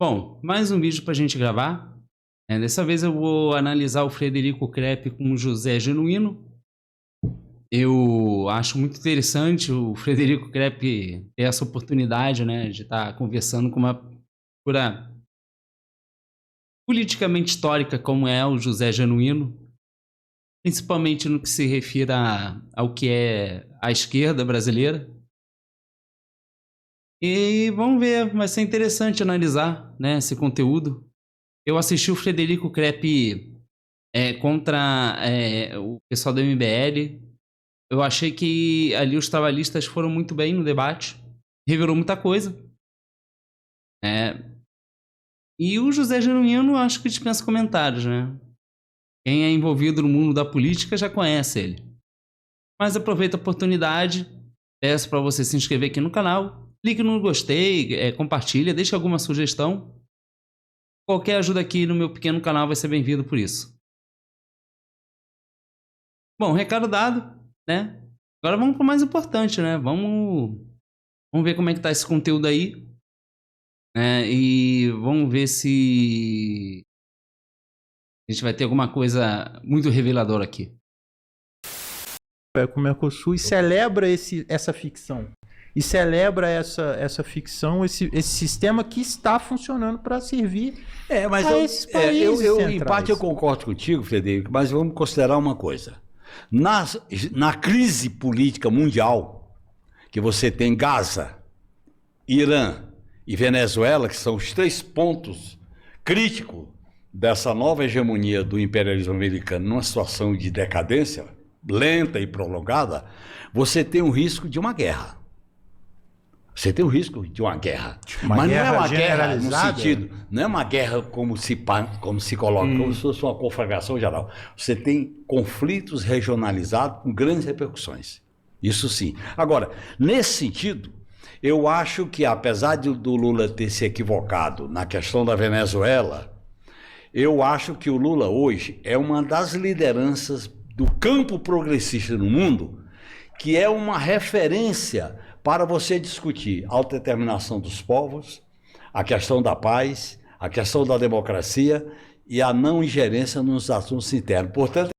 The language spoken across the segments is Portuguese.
Bom, mais um vídeo para a gente gravar. Dessa vez eu vou analisar o Frederico Crepe com o José Genuíno. Eu acho muito interessante o Frederico Crepe ter essa oportunidade, né, de estar conversando com uma figura politicamente histórica como é o José Genuíno, principalmente no que se refere ao que é a esquerda brasileira. E vamos ver, vai ser interessante analisar, né, esse conteúdo. Eu assisti o Frederico Crepe contra o pessoal do MBL. Eu achei que ali os trabalhistas foram muito bem no debate. Revelou muita coisa. E o José Genuíno, acho que dispensa comentários, né? Quem é envolvido no mundo da política já conhece ele. Mas aproveita a oportunidade. Peço para você se inscrever aqui no canal. Clique no gostei, compartilha, deixe alguma sugestão. Qualquer ajuda aqui no meu pequeno canal vai ser bem-vindo por isso. Bom, recado dado, né? Agora vamos para o mais importante, né? Vamos ver como é que tá esse conteúdo aí. E vamos ver se a gente vai ter alguma coisa muito reveladora aqui. Com o Mercosul e celebra essa ficção. E celebra essa ficção, esse sistema que está funcionando para servir mas a esses países em parte eu concordo contigo, Frederico, mas vamos considerar uma coisa. Na crise política mundial, que você tem Gaza, Irã e Venezuela, que são os três pontos críticos dessa nova hegemonia do imperialismo americano numa situação de decadência lenta e prolongada, você tem o risco de uma guerra. Você tem o risco de uma guerra. Mas não é uma guerra no sentido, não é uma guerra como se coloca, como se fosse uma conflagração geral. Você tem conflitos regionalizados com grandes repercussões. Isso sim. Agora, nesse sentido, eu acho que apesar do Lula ter se equivocado na questão da Venezuela, eu acho que o Lula hoje é uma das lideranças do campo progressista no mundo, que é uma referência para você discutir a autodeterminação dos povos, a questão da paz, a questão da democracia e a não ingerência nos assuntos internos. Portanto,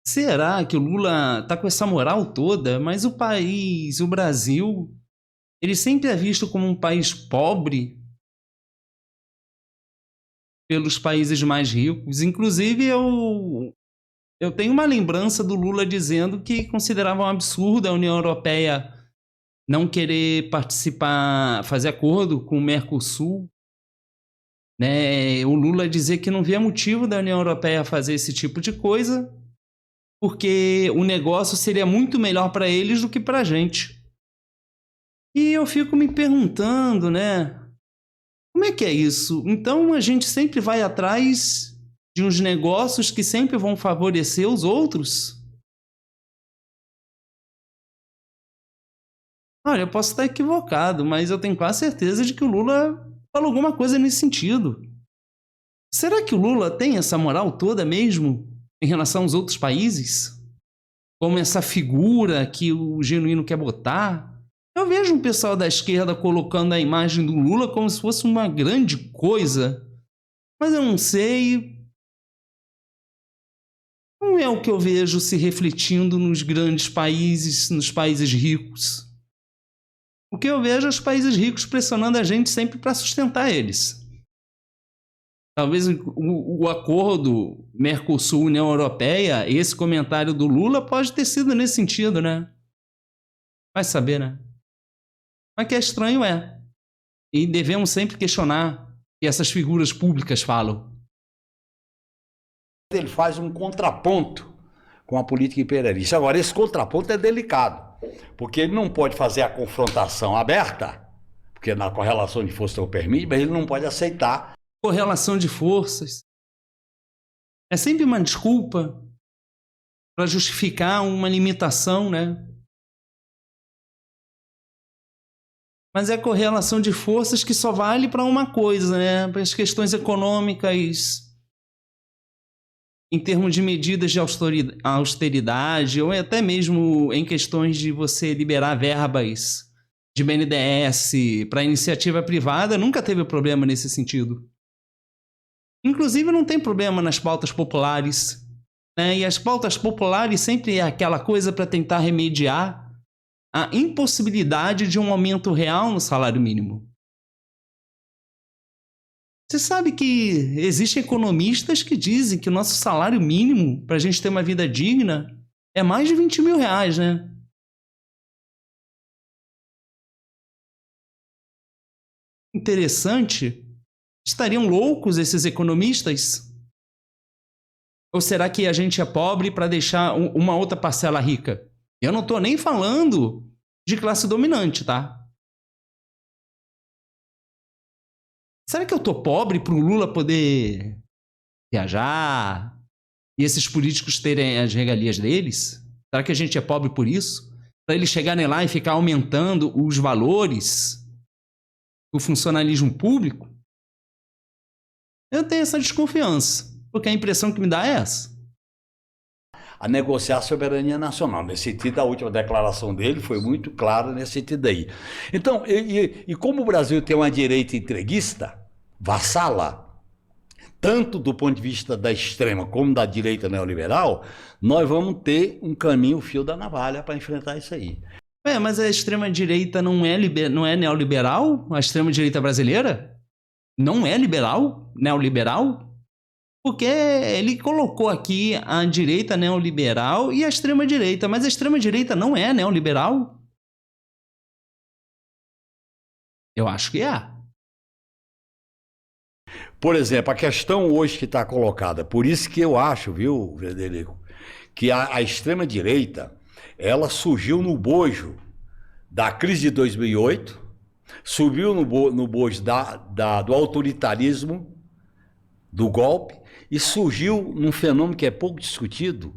será que o Lula está com essa moral toda? Mas o país, o Brasil, ele sempre é visto como um país pobre pelos países mais ricos. Inclusive, eu tenho uma lembrança do Lula dizendo que considerava um absurdo a União Europeia não querer participar, fazer acordo com o Mercosul, né? O Lula dizer que não via motivo da União Europeia fazer esse tipo de coisa, porque o negócio seria muito melhor para eles do que para a gente. E eu fico me perguntando, né? Como é que é isso? Então a gente sempre vai atrás de uns negócios que sempre vão favorecer os outros? Olha, eu posso estar equivocado, mas eu tenho quase certeza de que o Lula falou alguma coisa nesse sentido. Será que o Lula tem essa moral toda mesmo em relação aos outros países? Como essa figura que o Genuíno quer botar? Eu vejo um pessoal da esquerda colocando a imagem do Lula como se fosse uma grande coisa, mas eu não sei. Não é o que eu vejo se refletindo nos grandes países, nos países ricos. O que eu vejo é os países ricos pressionando a gente sempre para sustentar eles. Talvez o acordo Mercosul-União Europeia, esse comentário do Lula pode ter sido nesse sentido, né? Vai saber, né? Mas que é estranho é. E devemos sempre questionar o que essas figuras públicas falam. Ele faz um contraponto com a política imperialista. Agora, esse contraponto é delicado, porque ele não pode fazer a confrontação aberta, porque na correlação de forças não permite, mas ele não pode aceitar. Correlação de forças é sempre uma desculpa para justificar uma limitação, né? Mas é correlação de forças que só vale para uma coisa, né? Para as questões econômicas, em termos de medidas de austeridade, ou até mesmo em questões de você liberar verbas de BNDES para iniciativa privada, nunca teve problema nesse sentido. Inclusive, não tem problema nas pautas populares, né? E as pautas populares sempre é aquela coisa para tentar remediar a impossibilidade de um aumento real no salário mínimo. Você sabe que existem economistas que dizem que o nosso salário mínimo, para a gente ter uma vida digna, é mais de 20 mil reais, né? Interessante. Estariam loucos esses economistas? Ou será que a gente é pobre para deixar uma outra parcela rica? Eu não estou nem falando de classe dominante, tá? Será que eu tô pobre para o Lula poder viajar e esses políticos terem as regalias deles? Será que a gente é pobre por isso? Para eles chegarem lá e ficar aumentando os valores do funcionalismo público? Eu tenho essa desconfiança, porque a impressão que me dá é essa. A negociar a soberania nacional. Nesse sentido, a última declaração dele foi muito clara nesse sentido aí. Então, e como o Brasil tem uma direita entreguista, vassala, tanto do ponto de vista da extrema como da direita neoliberal, nós vamos ter um caminho, fio da navalha para enfrentar isso aí. Mas a extrema-direita não é neoliberal? A extrema-direita brasileira? Não é liberal? Neoliberal? Porque ele colocou aqui a direita neoliberal e a extrema-direita, mas a extrema-direita não é neoliberal? Eu acho que é. Por exemplo, a questão hoje que está colocada, por isso que eu acho, viu, Frederico, que a extrema-direita, ela surgiu no bojo da crise de 2008, subiu no bojo do autoritarismo, do golpe, e surgiu num fenômeno que é pouco discutido,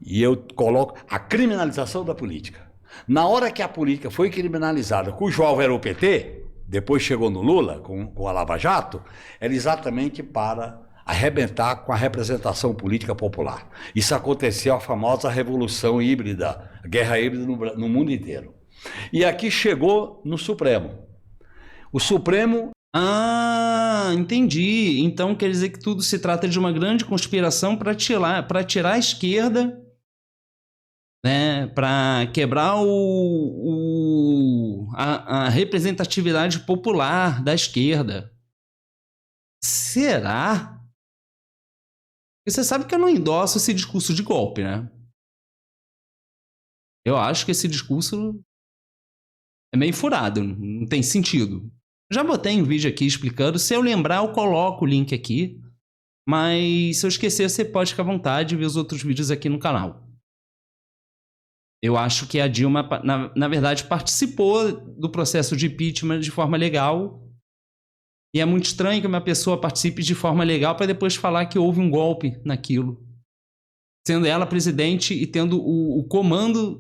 e eu coloco a criminalização da política. Na hora que a política foi criminalizada, cujo alvo era o PT, depois chegou no Lula, com a Lava Jato, era exatamente para arrebentar com a representação política popular. Isso aconteceu a famosa revolução híbrida, a guerra híbrida no mundo inteiro. E aqui chegou no Supremo. O Supremo... Entendi. Então quer dizer que tudo se trata de uma grande conspiração para tirar a esquerda, né, para quebrar a representatividade popular da esquerda. Será? Porque você sabe que eu não endosso esse discurso de golpe, né? Eu acho que esse discurso é meio furado, não tem sentido. Já botei um vídeo aqui explicando. Se eu lembrar, eu coloco o link aqui. Mas se eu esquecer, você pode ficar à vontade e ver os outros vídeos aqui no canal. Eu acho que a Dilma, na verdade, participou do processo de impeachment de forma legal. E é muito estranho que uma pessoa participe de forma legal para depois falar que houve um golpe naquilo. Sendo ela presidente e tendo o comando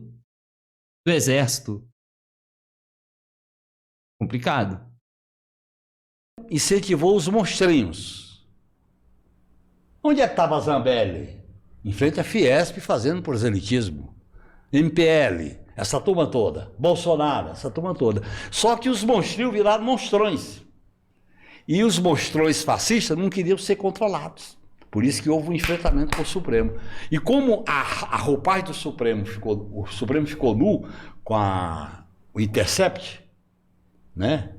do exército. Complicado. Incentivou os monstrinhos. Onde é que estava a Zambelli? Em frente à Fiesp, fazendo proselitismo. MPL, essa turma toda. Bolsonaro, essa turma toda. Só que os monstrinhos viraram monstrões. E os monstrões fascistas não queriam ser controlados. Por isso que houve um enfrentamento com o Supremo. E como a roupagem do Supremo o Supremo ficou nu com o Intercept, né?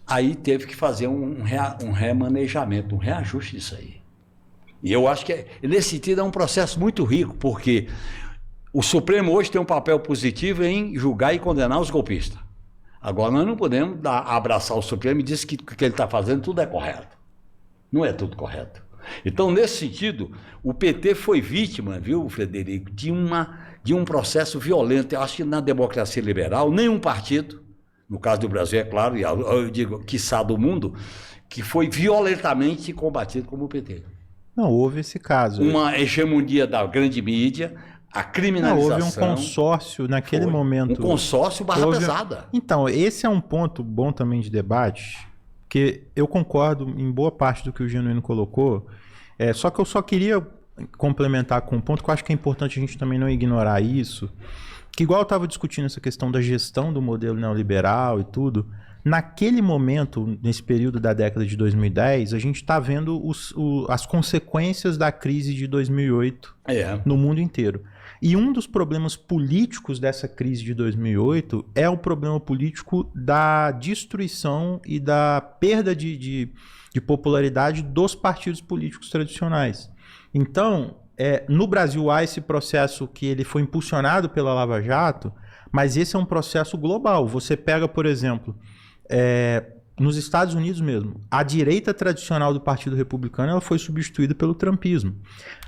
Aí teve que fazer um remanejamento, um reajuste disso aí. E eu acho que, nesse sentido, é um processo muito rico, porque o Supremo hoje tem um papel positivo em julgar e condenar os golpistas. Agora, nós não podemos abraçar o Supremo e dizer que o que ele está fazendo tudo é correto. Não é tudo correto. Então, nesse sentido, o PT foi vítima, viu, Frederico, de um processo violento. Eu acho que na democracia liberal, nenhum partido, no caso do Brasil, é claro, e eu digo, quiçá do mundo, que foi violentamente combatido como o PT. Não, houve esse caso. Uma hegemonia da grande mídia, a criminalização. Não, houve um consórcio naquele momento. Um consórcio barra pesada. Então, esse é um ponto bom também de debate, que eu concordo em boa parte do que o Genuíno colocou, só que eu só queria complementar com um ponto que eu acho que é importante a gente também não ignorar isso, que igual eu estava discutindo essa questão da gestão do modelo neoliberal e tudo, naquele momento, nesse período da década de 2010, a gente está vendo as consequências da crise de 2008 no mundo inteiro. E um dos problemas políticos dessa crise de 2008 é o problema político da destruição e da perda de popularidade dos partidos políticos tradicionais. Então, no Brasil há esse processo que ele foi impulsionado pela Lava Jato, mas esse é um processo global. Você pega, por exemplo, nos Estados Unidos mesmo, a direita tradicional do Partido Republicano ela foi substituída pelo trumpismo.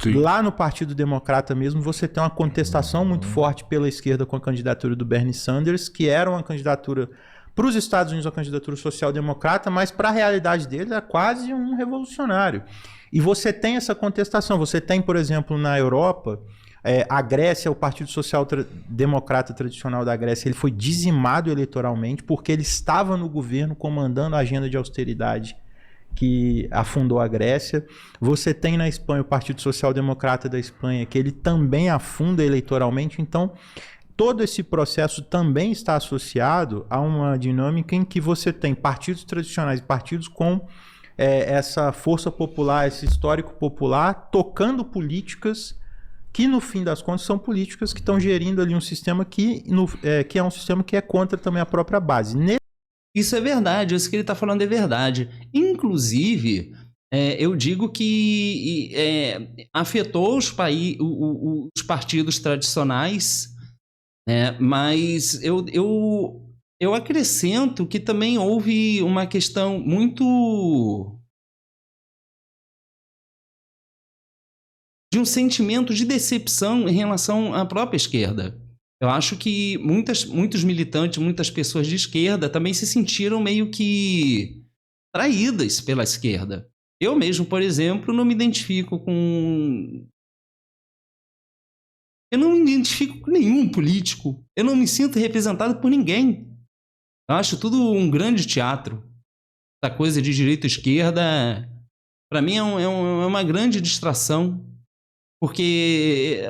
Sim. Lá no Partido Democrata mesmo, você tem uma contestação muito forte pela esquerda com a candidatura do Bernie Sanders, que era uma candidatura para os Estados Unidos, uma candidatura social-democrata, mas para a realidade dele é quase um revolucionário. E você tem essa contestação. Você tem, por exemplo, na Europa, a Grécia, o Partido Social Democrata tradicional da Grécia, ele foi dizimado eleitoralmente porque ele estava no governo comandando a agenda de austeridade que afundou a Grécia. Você tem na Espanha o Partido Social Democrata da Espanha, que ele também afunda eleitoralmente. Então, todo esse processo também está associado a uma dinâmica em que você tem partidos tradicionais e partidos com essa força popular, esse histórico popular, tocando políticas que, no fim das contas, são políticas que estão gerindo ali um sistema que é um sistema que é contra também a própria base. Isso é verdade, isso que ele está falando é verdade. Inclusive, eu digo que afetou os partidos tradicionais, mas eu acrescento que também houve uma questão muito de um sentimento de decepção em relação à própria esquerda. Eu acho que muitos militantes, muitas pessoas de esquerda também se sentiram meio que traídas pela esquerda. Eu mesmo, por exemplo, não me identifico com... Eu não me identifico com nenhum político. Eu não me sinto representado por ninguém. Eu acho tudo um grande teatro. Essa coisa de direita e esquerda, para mim, é uma grande distração. Porque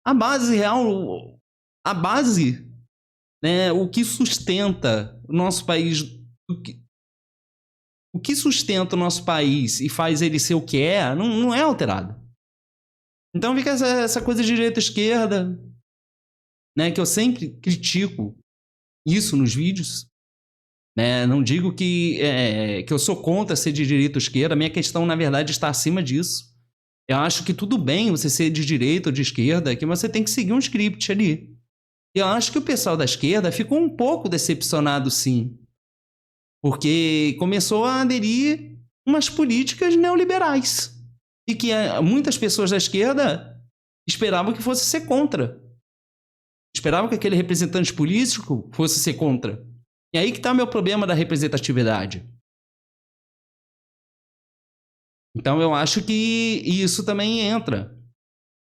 a base real, né, o que sustenta o nosso país, o que sustenta o nosso país e faz ele ser o que não é alterado. Então fica essa coisa de direita e esquerda, né, que eu sempre critico isso nos vídeos. Não digo que eu sou contra ser de direita ou esquerda, a minha questão, na verdade, está acima disso. Eu acho que tudo bem você ser de direita ou de esquerda, que você tem que seguir um script ali. E eu acho que o pessoal da esquerda ficou um pouco decepcionado, sim. Porque começou a aderir umas políticas neoliberais. E que muitas pessoas da esquerda esperavam que fosse ser contra. Esperavam que aquele representante político fosse ser contra. E aí que está o meu problema da representatividade. Então eu acho que isso também entra.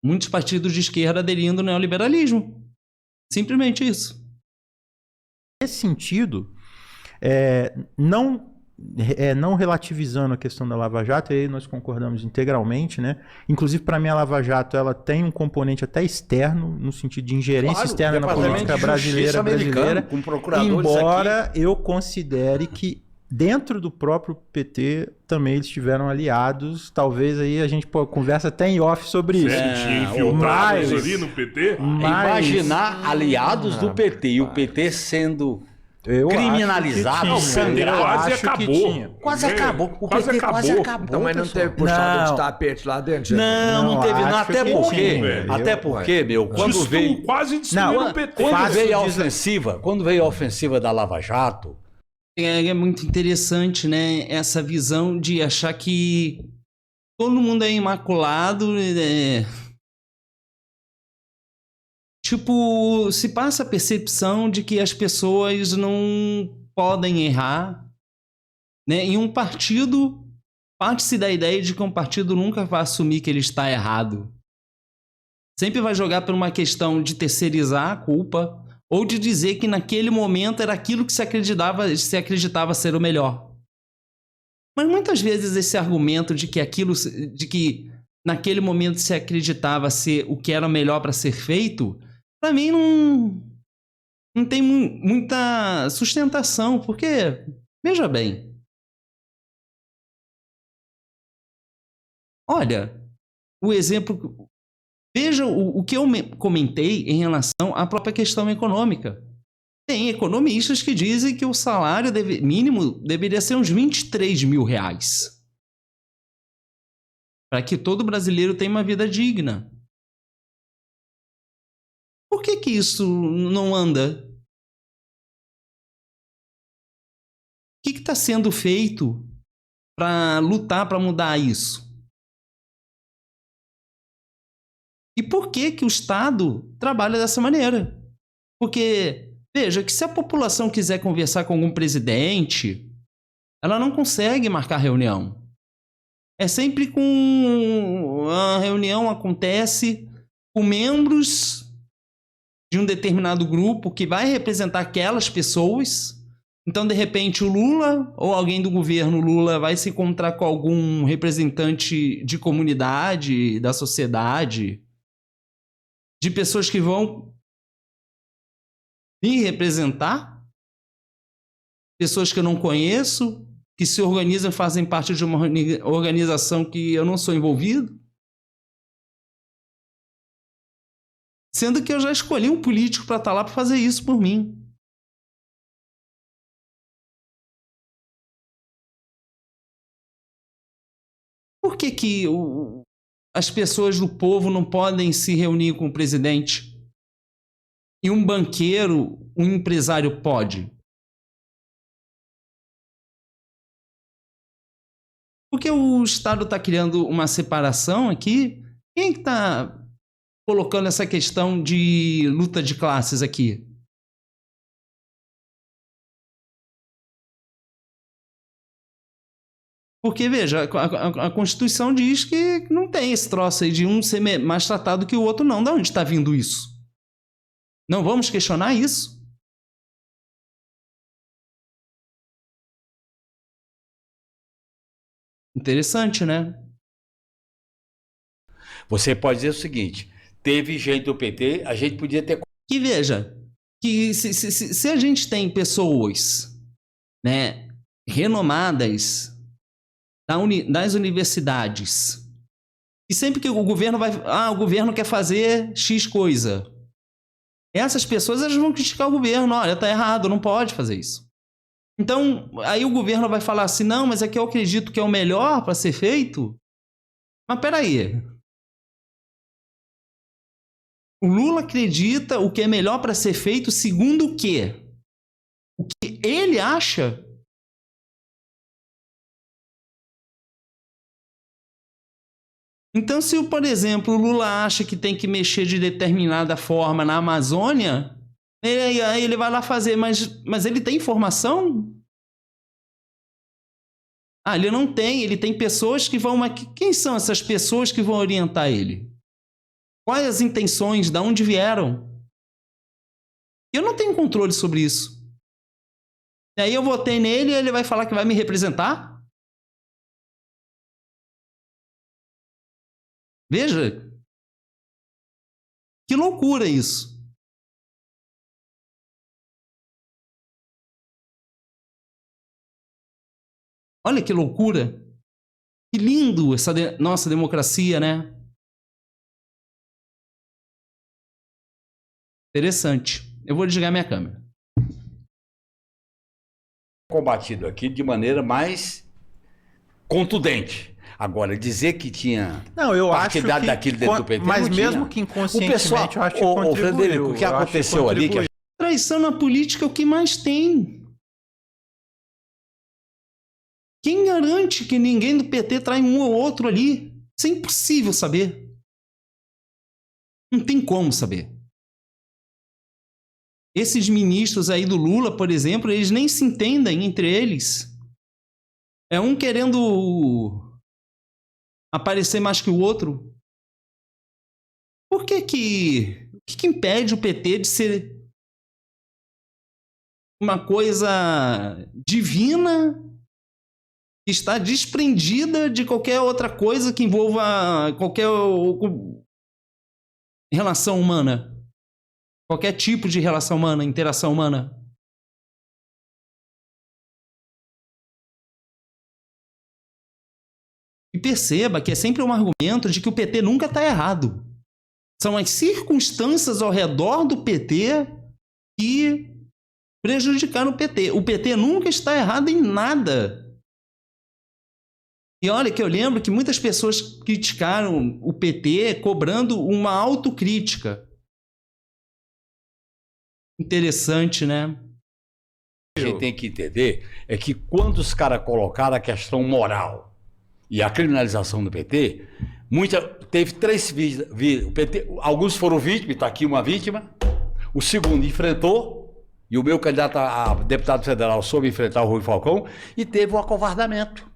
Muitos partidos de esquerda aderindo ao neoliberalismo. Simplesmente isso. Nesse sentido, não relativizando a questão da Lava Jato, e aí nós concordamos integralmente, né? Inclusive, para mim, a Lava Jato ela tem um componente até externo, no sentido de ingerência externa na política brasileira, com procuradores embora aqui. Eu considere que dentro do próprio PT também eles tiveram aliados. Talvez aí a gente conversa até em off sobre isso. Tinha infiltrados ali no PT? Imaginar aliados do PT e o PT sendo criminalizado. Quase acabou. Quase acabou. O PT quase acabou. Então, mas não teve puxado de tapete lá dentro? Não teve. Até porque, meu, quando veio... Quase destruíram o PT. Quando veio a ofensiva da Lava Jato... É muito interessante, né? Essa visão de achar que todo mundo é imaculado. Tipo, se passa a percepção de que as pessoas não podem errar, né? E um partido, parte-se da ideia de que um partido nunca vai assumir que ele está errado. Sempre vai jogar por uma questão de terceirizar a culpa, ou de dizer que naquele momento era aquilo que se acreditava ser o melhor. Mas muitas vezes esse argumento de que naquele momento se acreditava ser o que era melhor para ser feito, para mim não tem muita sustentação, porque, veja bem, olha, o exemplo, veja o que eu comentei em relação à própria questão econômica. Tem economistas que dizem que o salário mínimo deveria ser uns 23 mil reais. Para que todo brasileiro tenha uma vida digna. Por que isso não anda? O que está sendo feito para lutar, para mudar isso? E por que o Estado trabalha dessa maneira? Porque, veja, que se a população quiser conversar com algum presidente, ela não consegue marcar reunião. É sempre com... A reunião acontece com membros de um determinado grupo que vai representar aquelas pessoas. Então, de repente, o Lula ou alguém do governo Lula vai se encontrar com algum representante de comunidade, da sociedade, de pessoas que vão me representar, pessoas que eu não conheço, que se organizam, fazem parte de uma organização que eu não sou envolvido. Sendo que eu já escolhi um político para estar lá para fazer isso por mim. Por que as pessoas do povo não podem se reunir com o presidente? E um banqueiro, um empresário pode? Porque o Estado está criando uma separação aqui? Quem está colocando essa questão de luta de classes aqui? Porque, veja, a Constituição diz que não tem esse troço aí de um ser mais tratado que o outro, não. De onde está vindo isso? Não vamos questionar isso? Interessante, né? Você pode dizer o seguinte, teve gente do PT, a gente podia ter... Que veja, que se a gente tem pessoas, né, renomadas das universidades, e sempre que o governo o governo quer fazer X coisa, essas pessoas elas vão criticar o governo, olha, tá errado, não pode fazer isso. Então, aí o governo vai falar assim, não, mas é que eu acredito que é o melhor para ser feito. Mas peraí. O Lula acredita o que é melhor para ser feito segundo o quê? O que ele acha? Então, se, por exemplo, o Lula acha que tem que mexer de determinada forma na Amazônia, ele vai lá fazer, mas ele tem informação? Ah, ele não tem, ele tem pessoas que vão... Mas quem são essas pessoas que vão orientar ele? Quais as intenções, de onde vieram? Eu não tenho controle sobre isso. E aí eu votei nele e ele vai falar que vai me representar? Veja, que loucura isso. Olha que loucura. Que lindo essa nossa democracia, né? Interessante. Eu vou desligar minha câmera. Combatido aqui de maneira mais contundente. Agora, dizer que tinha partidário daquilo dentro do PT, mas não mesmo tinha. que inconscientemente, o pessoal, eu acho que contribuiu. Frederico, o que aconteceu ali... Traição na política é o que mais tem. Quem garante que ninguém do PT trai um ou outro ali? Isso é impossível saber. Não tem como saber. Esses ministros aí do Lula, por exemplo, eles nem se entendem entre eles. É um querendo aparecer mais que o outro. Por que o que impede o PT de ser uma coisa divina que está desprendida de qualquer outra coisa que envolva qualquer relação humana. Qualquer tipo de relação humana, interação humana. E perceba que é sempre um argumento de que o PT nunca está errado. São as circunstâncias ao redor do PT que prejudicaram o PT. O PT nunca está errado em nada. E olha que eu lembro que muitas pessoas criticaram o PT cobrando uma autocrítica. Interessante, né? A gente tem que entender é que quando os caras colocaram a questão moral e a criminalização do PT, teve 3 vítimas. O PT, alguns foram vítimas, está aqui uma vítima. O segundo enfrentou, e o meu candidato a deputado federal soube enfrentar o Rui Falcão, e teve o acovardamento.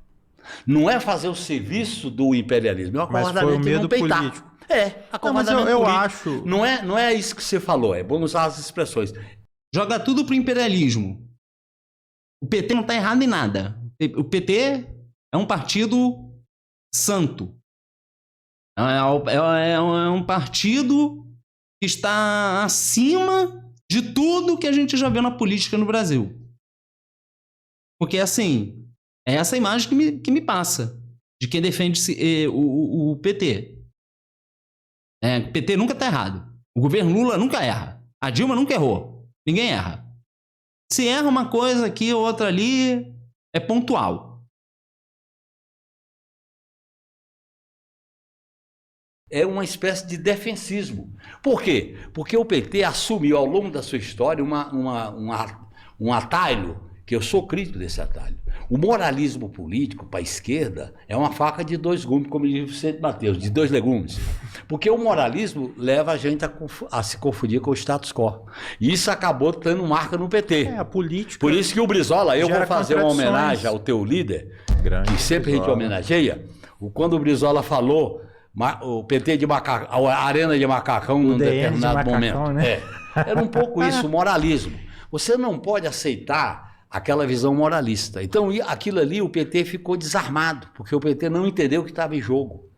Não é fazer o serviço do imperialismo, é o acovardamento e não peitar. Político. Acovardamento não, eu acho. Não é isso que você falou, é bom usar as expressões. Joga tudo pro imperialismo. O PT não está errado em nada. O PT é um partido santo. É um partido que está acima de tudo que a gente já viu na política no Brasil. Porque, assim, é essa imagem que me passa de quem defende o PT. O PT nunca está errado. O governo Lula nunca erra. A Dilma nunca errou. Ninguém erra. Se erra uma coisa aqui ou outra ali, é pontual. É uma espécie de defensismo. Por quê? Porque o PT assumiu ao longo da sua história um atalho, que eu sou crítico desse atalho. O moralismo político para a esquerda é uma faca de 2 gumes, como diz Vicente Mateus, de 2 legumes. Porque o moralismo leva a gente a se confundir com o status quo. E isso acabou tendo marca no PT. A política. Por isso que o Brizola, eu vou fazer uma homenagem ao teu líder, que sempre a gente homenageia, quando o Brizola falou o PT de macacão, a arena de macacão num determinado momento. Né? Era um pouco isso, o moralismo. Você não pode aceitar aquela visão moralista. Então, aquilo ali, o PT ficou desarmado, porque o PT não entendeu o que estava em jogo,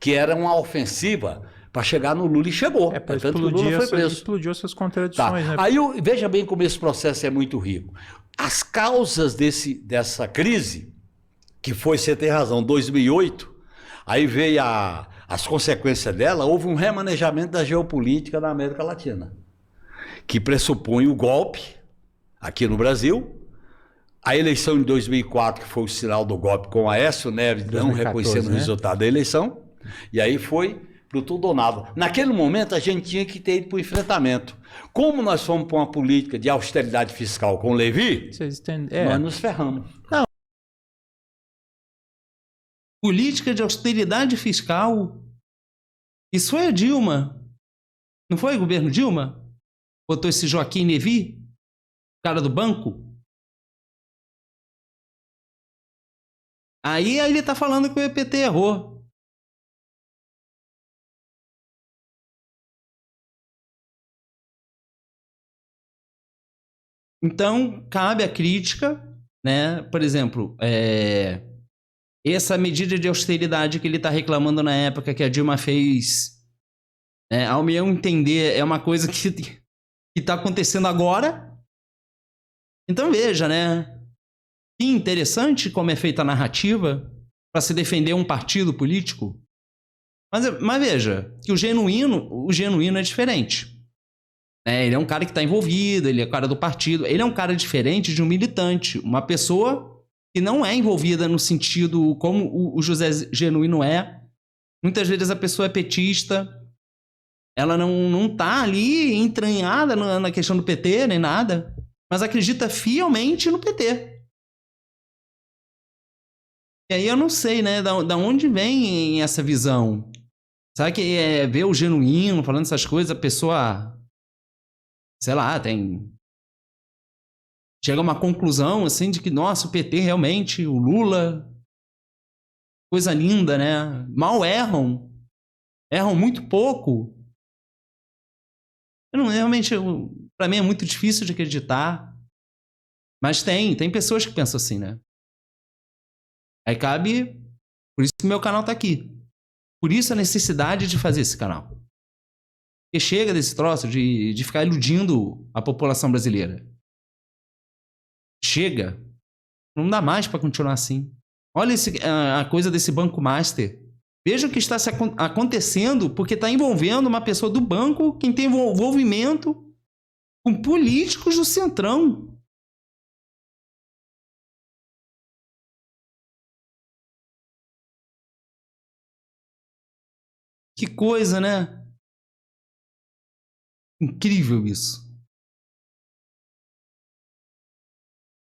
que era uma ofensiva para chegar no Lula, e chegou. Tanto que o Lula foi preso. Explodiu essas contradições. Tá. Né? Aí, veja bem como esse processo é muito rico. As causas dessa crise, que foi, você tem razão, 2008, aí veio as consequências dela, houve um remanejamento da geopolítica na América Latina, que pressupõe o golpe aqui no Brasil, a eleição de 2004, que foi o sinal do golpe com Aécio Neves, 2014, não reconhecendo o resultado da eleição, e aí foi para o tudo ou nada. Naquele momento, a gente tinha que ter ido para o enfrentamento. Como nós fomos para uma política de austeridade fiscal com o Levi, nós nos ferramos. Não. Política de austeridade fiscal. Isso foi a Dilma. Não foi o governo Dilma? Botou esse Joaquim Levy, cara do banco. Aí ele tá falando que o PT errou. Então, cabe a crítica, né? Por exemplo, essa medida de austeridade que ele está reclamando na época que a Dilma fez, ao meu entender, é uma coisa que está acontecendo agora. Então veja, né? Que interessante como é feita a narrativa para se defender um partido político. Mas veja, que o genuíno é diferente. Ele é um cara que está envolvido, ele é o cara do partido, ele é um cara diferente de um militante, uma pessoa que não é envolvida no sentido como o José Genuíno é. Muitas vezes a pessoa é petista, ela não tá ali entranhada na questão do PT, nem nada, mas acredita fielmente no PT. E aí eu não sei, né, da onde vem essa visão. Sabe que ver o Genuíno falando essas coisas, a pessoa, sei lá, chega a uma conclusão, assim, de que, nossa, o PT realmente, o Lula, coisa linda, né? Mal erram muito pouco. Realmente, para mim é muito difícil de acreditar, mas tem pessoas que pensam assim, né? Aí cabe... Por isso que o meu canal tá aqui. Por isso a necessidade de fazer esse canal. Porque chega desse troço de ficar iludindo a população brasileira. Chega. Não dá mais para continuar assim. Olha a coisa desse Banco Master. Veja o que está acontecendo, porque está envolvendo uma pessoa do banco que tem envolvimento com políticos do Centrão. Que coisa, né? Incrível isso.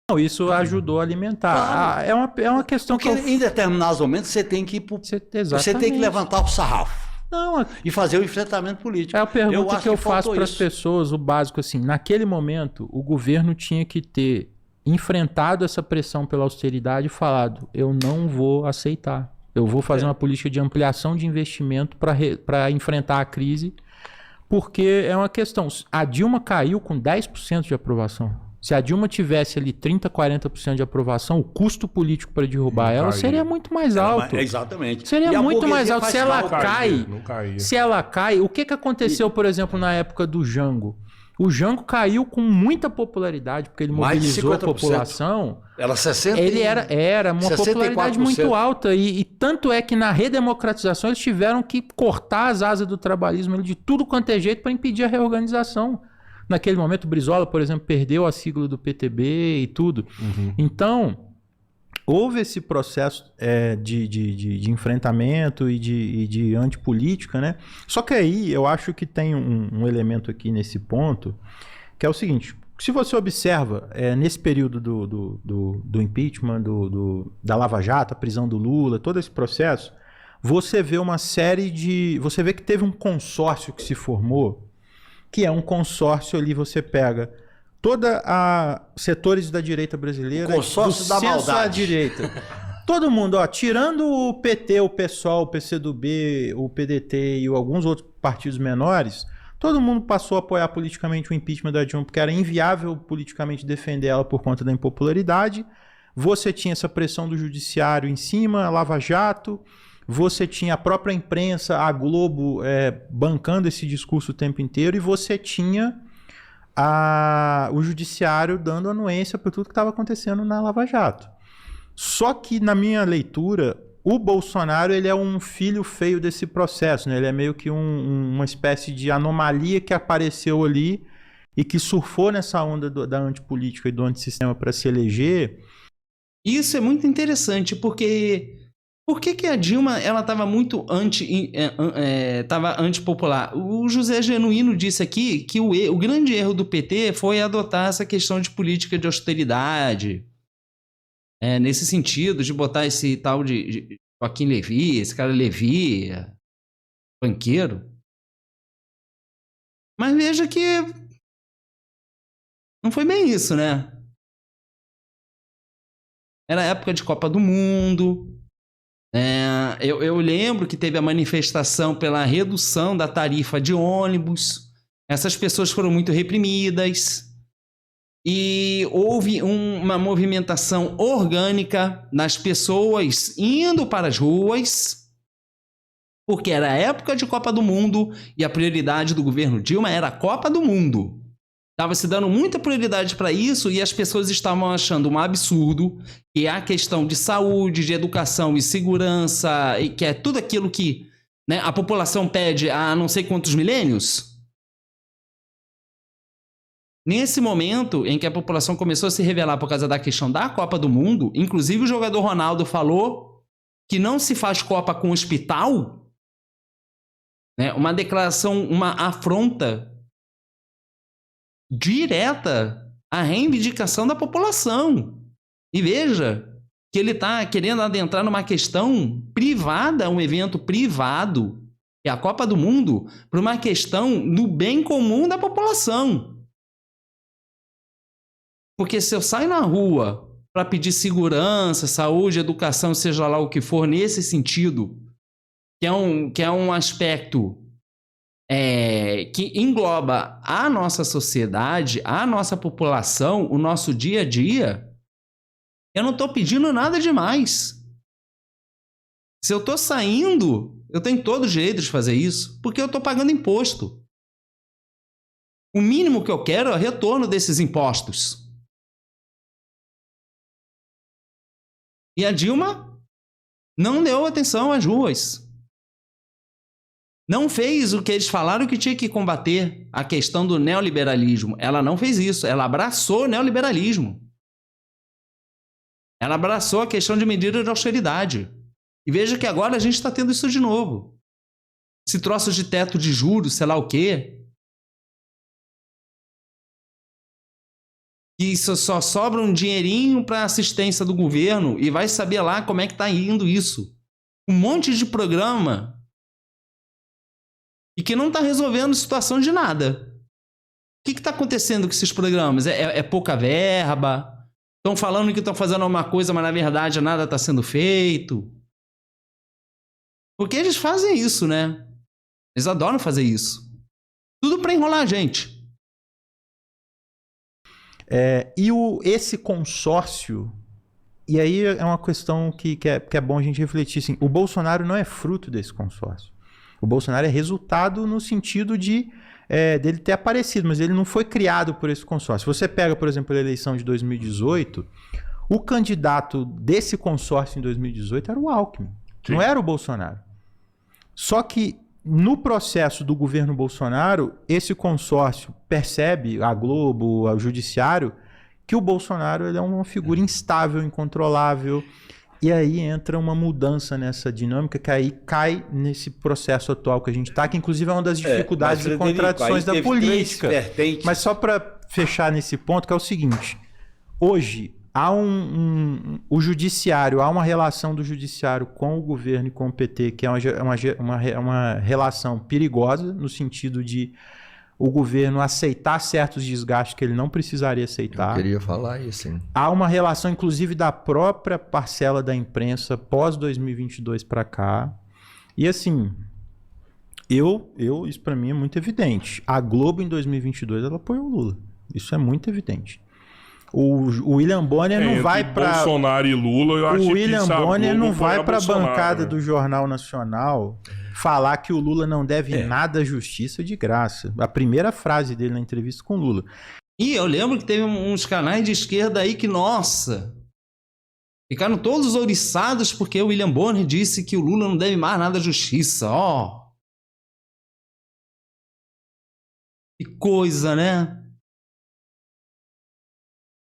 Não, isso ajudou a alimentar. Claro. É uma questão Porque em determinados momentos você tem que você tem que levantar o sarrafo. Não, e fazer o enfrentamento político. É a pergunta que eu faço para as pessoas, o básico assim, naquele momento o governo tinha que ter enfrentado essa pressão pela austeridade e falado, eu não vou aceitar. Eu vou fazer uma política de ampliação de investimento para enfrentar a crise, porque é uma questão. A Dilma caiu com 10% de aprovação. Se a Dilma tivesse ali 30%, 40% de aprovação, o custo político para derrubar ela seria muito mais alto. Exatamente. Seria muito mais alto. Se ela Não cai, se ela cai, o que aconteceu, por exemplo, na época do Jango? O Jango caiu com muita popularidade, porque ele mobilizou a população. Era 60%. Ele era uma 64%. Popularidade muito alta. E tanto é que na redemocratização eles tiveram que cortar as asas do trabalhismo de tudo quanto é jeito para impedir a reorganização. Naquele momento, o Brizola, por exemplo, perdeu a sigla do PTB e tudo. Uhum. Então, houve esse processo de enfrentamento e de antipolítica, né? Só que aí eu acho que tem um elemento aqui nesse ponto, que é o seguinte: se você observa nesse período do impeachment, da Lava Jato, a prisão do Lula, todo esse processo, você vê uma série de... Você vê que teve um consórcio que se formou, que é um consórcio ali, você pega setores da direita brasileira, consórcio da maldade, à direita. Todo mundo, tirando o PT, o PSOL, o PCdoB, o PDT e alguns outros partidos menores, todo mundo passou a apoiar politicamente o impeachment da Dilma, porque era inviável politicamente defender ela por conta da impopularidade. Você tinha essa pressão do judiciário em cima, a Lava Jato. Você tinha a própria imprensa, a Globo, bancando esse discurso o tempo inteiro, e você tinha o judiciário dando anuência para tudo que estava acontecendo na Lava Jato. Só que, na minha leitura, o Bolsonaro ele é um filho feio desse processo, né? Ele é meio que uma espécie de anomalia que apareceu ali e que surfou nessa onda da antipolítica e do antissistema para se eleger. Isso é muito interessante, porque... Por que a Dilma ela estava muito antipopular? O José Genuíno disse aqui que o grande erro do PT foi adotar essa questão de política de austeridade. Nesse sentido, de botar esse tal de Joaquim Levy, esse cara Levy, banqueiro. Mas veja que não foi bem isso, né? Era época de Copa do Mundo. Eu lembro que teve a manifestação pela redução da tarifa de ônibus. Essas pessoas foram muito reprimidas. E houve uma movimentação orgânica nas pessoas indo para as ruas, porque era a época de Copa do Mundo e a prioridade do governo Dilma era a Copa do Mundo. Estava se dando muita prioridade para isso e as pessoas estavam achando um absurdo que a questão de saúde, de educação e segurança, e que é tudo aquilo que, né, a população pede há não sei quantos milênios. Nesse momento em que a população começou a se revelar por causa da questão da Copa do Mundo, inclusive o jogador Ronaldo falou que não se faz Copa com hospital, né, uma declaração, uma afronta direta à reivindicação da população. E veja que ele está querendo adentrar numa questão privada, um evento privado, que é a Copa do Mundo, para uma questão do bem comum da população. Porque se eu saio na rua para pedir segurança, saúde, educação, seja lá o que for, nesse sentido, que é um aspecto que engloba a nossa sociedade, a nossa população, o nosso dia a dia, eu não estou pedindo nada demais. Se eu tô saindo, eu tenho todo o direito de fazer isso, porque eu tô pagando imposto. O mínimo que eu quero é o retorno desses impostos. E a Dilma não deu atenção às ruas. Não fez o que eles falaram que tinha que combater, a questão do neoliberalismo. Ela não fez isso, ela abraçou o neoliberalismo. Ela abraçou a questão de medida de austeridade. E veja que agora a gente está tendo isso de novo. Esse troço de teto de juros, sei lá o quê. E isso só sobra um dinheirinho para assistência do governo e vai saber lá como é que está indo isso. Um monte de programa e que não está resolvendo situação de nada. O que está acontecendo com esses programas? É pouca verba? Estão falando que estão fazendo alguma coisa, mas na verdade nada está sendo feito? Porque eles fazem isso, né? Eles adoram fazer isso. Tudo para enrolar a gente. Esse consórcio, e aí é uma questão que é bom a gente refletir, assim, o Bolsonaro não é fruto desse consórcio. O Bolsonaro é resultado no sentido dele ter aparecido, mas ele não foi criado por esse consórcio. Você pega, por exemplo, a eleição de 2018, o candidato desse consórcio em 2018 era o Alckmin, não era o Bolsonaro. Só que no processo do governo Bolsonaro, esse consórcio percebe, a Globo, o Judiciário, que o Bolsonaro ele é uma figura instável, incontrolável, e aí entra uma mudança nessa dinâmica que aí cai nesse processo atual que a gente está, que inclusive é uma das dificuldades e contradições da política. Mas só para fechar nesse ponto, que é o seguinte, hoje há o judiciário, há uma relação do judiciário com o governo e com o PT, que é uma relação perigosa, no sentido de o governo aceitar certos desgastes que ele não precisaria aceitar. Eu queria falar isso, hein? Há uma relação, inclusive, da própria parcela da imprensa pós-2022 para cá. E assim, isso para mim é muito evidente. A Globo, em 2022, ela apoiou o Lula. Isso é muito evidente. O William Bonner não vai para Bolsonaro e Lula, eu acho que o William Bonner não vai para a bancada do Jornal Nacional falar que o Lula não deve nada à justiça de graça. A primeira frase dele na entrevista com o Lula. E eu lembro que teve uns canais de esquerda aí que, nossa, ficaram todos ouriçados porque o William Bonner disse que o Lula não deve mais nada à justiça. Ó. Que coisa, né?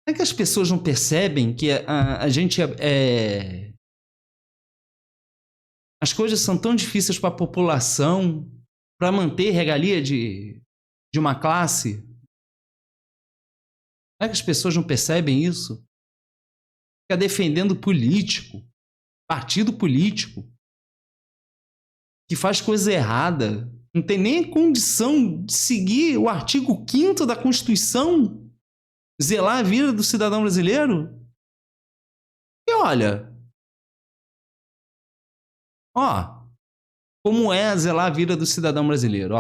É que as pessoas não percebem que a gente as coisas são tão difíceis para a população, para manter regalia de uma classe? É que as pessoas não percebem isso? Fica defendendo político, partido político, que faz coisa errada, não tem nem condição de seguir o artigo 5º da Constituição, zelar a vida do cidadão brasileiro? E olha, como é zelar a vida do cidadão brasileiro?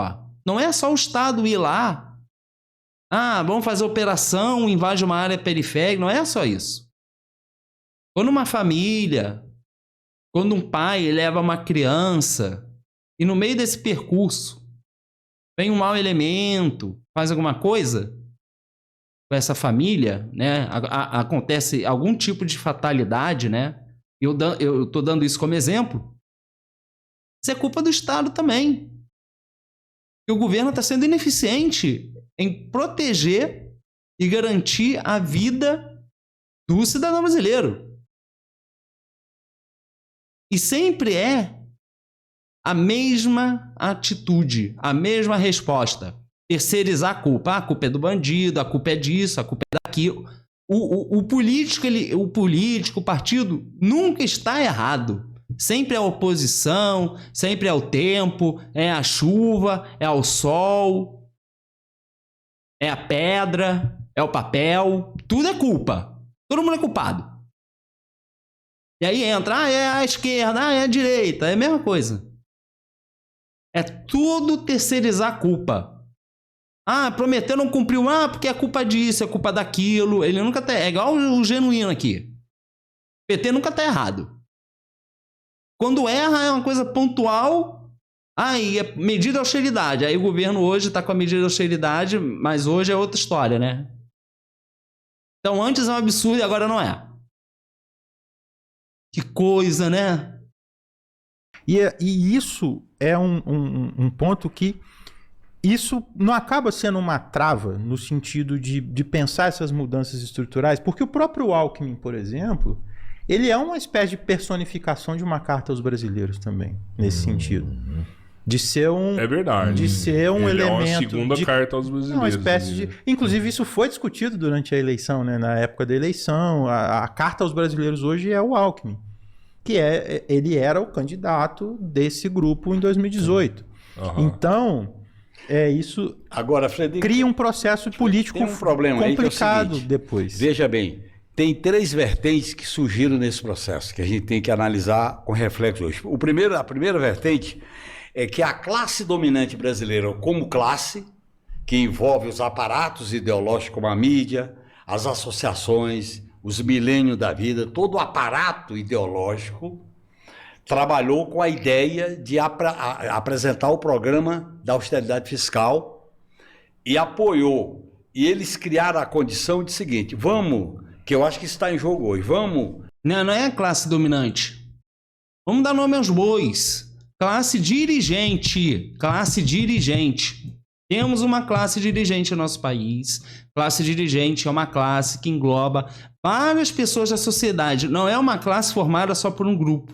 Não é só o Estado ir lá, vamos fazer operação, invade uma área periférica, não é só isso. Quando uma família, quando um pai leva uma criança e no meio desse percurso vem um mau elemento, faz alguma coisa com essa família, né? Acontece algum tipo de fatalidade, né? Eu estou dando isso como exemplo. Isso é culpa do Estado também. E o governo está sendo ineficiente em proteger e garantir a vida do cidadão brasileiro. E sempre é a mesma atitude, a mesma resposta. Terceirizar a culpa. A culpa é do bandido, a culpa é disso, a culpa é daquilo. O político, o partido, nunca está errado. Sempre é a oposição, sempre é o tempo, é a chuva, é o sol, é a pedra, é o papel. Tudo é culpa. Todo mundo é culpado. E aí entra, é a esquerda, é a direita, é a mesma coisa. É tudo terceirizar a culpa. Prometeu, não cumpriu. Porque é culpa disso, é culpa daquilo. Ele nunca tá... É igual o Genuíno aqui. O PT nunca tá errado. Quando erra, é uma coisa pontual. Aí é medida de austeridade. Aí o governo hoje está com a medida de austeridade, mas hoje é outra história, né? Então antes é um absurdo e agora não é. Que coisa, né? E isso é um ponto que isso não acaba sendo uma trava no sentido de pensar essas mudanças estruturais, porque o próprio Alckmin, por exemplo, ele é uma espécie de personificação de uma carta aos brasileiros também, nesse sentido. De ser um... É verdade. De ser um ele elemento... é uma segunda carta aos brasileiros. Uma espécie de... Inclusive, isso foi discutido durante a eleição, né? Na época da eleição. A carta aos brasileiros hoje é o Alckmin, que ele era o candidato desse grupo em 2018. Uhum. Então, isso agora, Frederico, cria um processo político tem um problema complicado aí que é o seguinte, depois. Veja bem, tem 3 vertentes que surgiram nesse processo, que a gente tem que analisar com reflexo hoje. A primeira vertente é que a classe dominante brasileira, como classe, que envolve os aparatos ideológicos como a mídia, as associações, os milênios da vida, todo o aparato ideológico trabalhou com a ideia de apresentar o programa da austeridade fiscal e apoiou. E eles criaram a condição de seguinte, que eu acho que está em jogo hoje, Não é a classe dominante. Vamos dar nome aos bois. Classe dirigente. Temos uma classe dirigente no nosso país. Classe dirigente é uma classe que engloba várias pessoas da sociedade. Não é uma classe formada só por um grupo.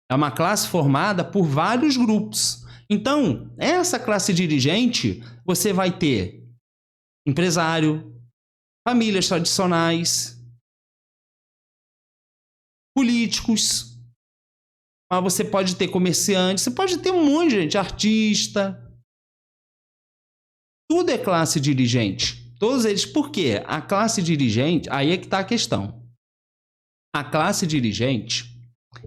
É uma classe formada por vários grupos. Então, essa classe dirigente, você vai ter empresário, famílias tradicionais, políticos, mas você pode ter comerciantes, você pode ter um monte de gente, artista. Tudo é classe dirigente. Todos eles. Por quê? A classe dirigente, aí é que está a questão. A classe dirigente,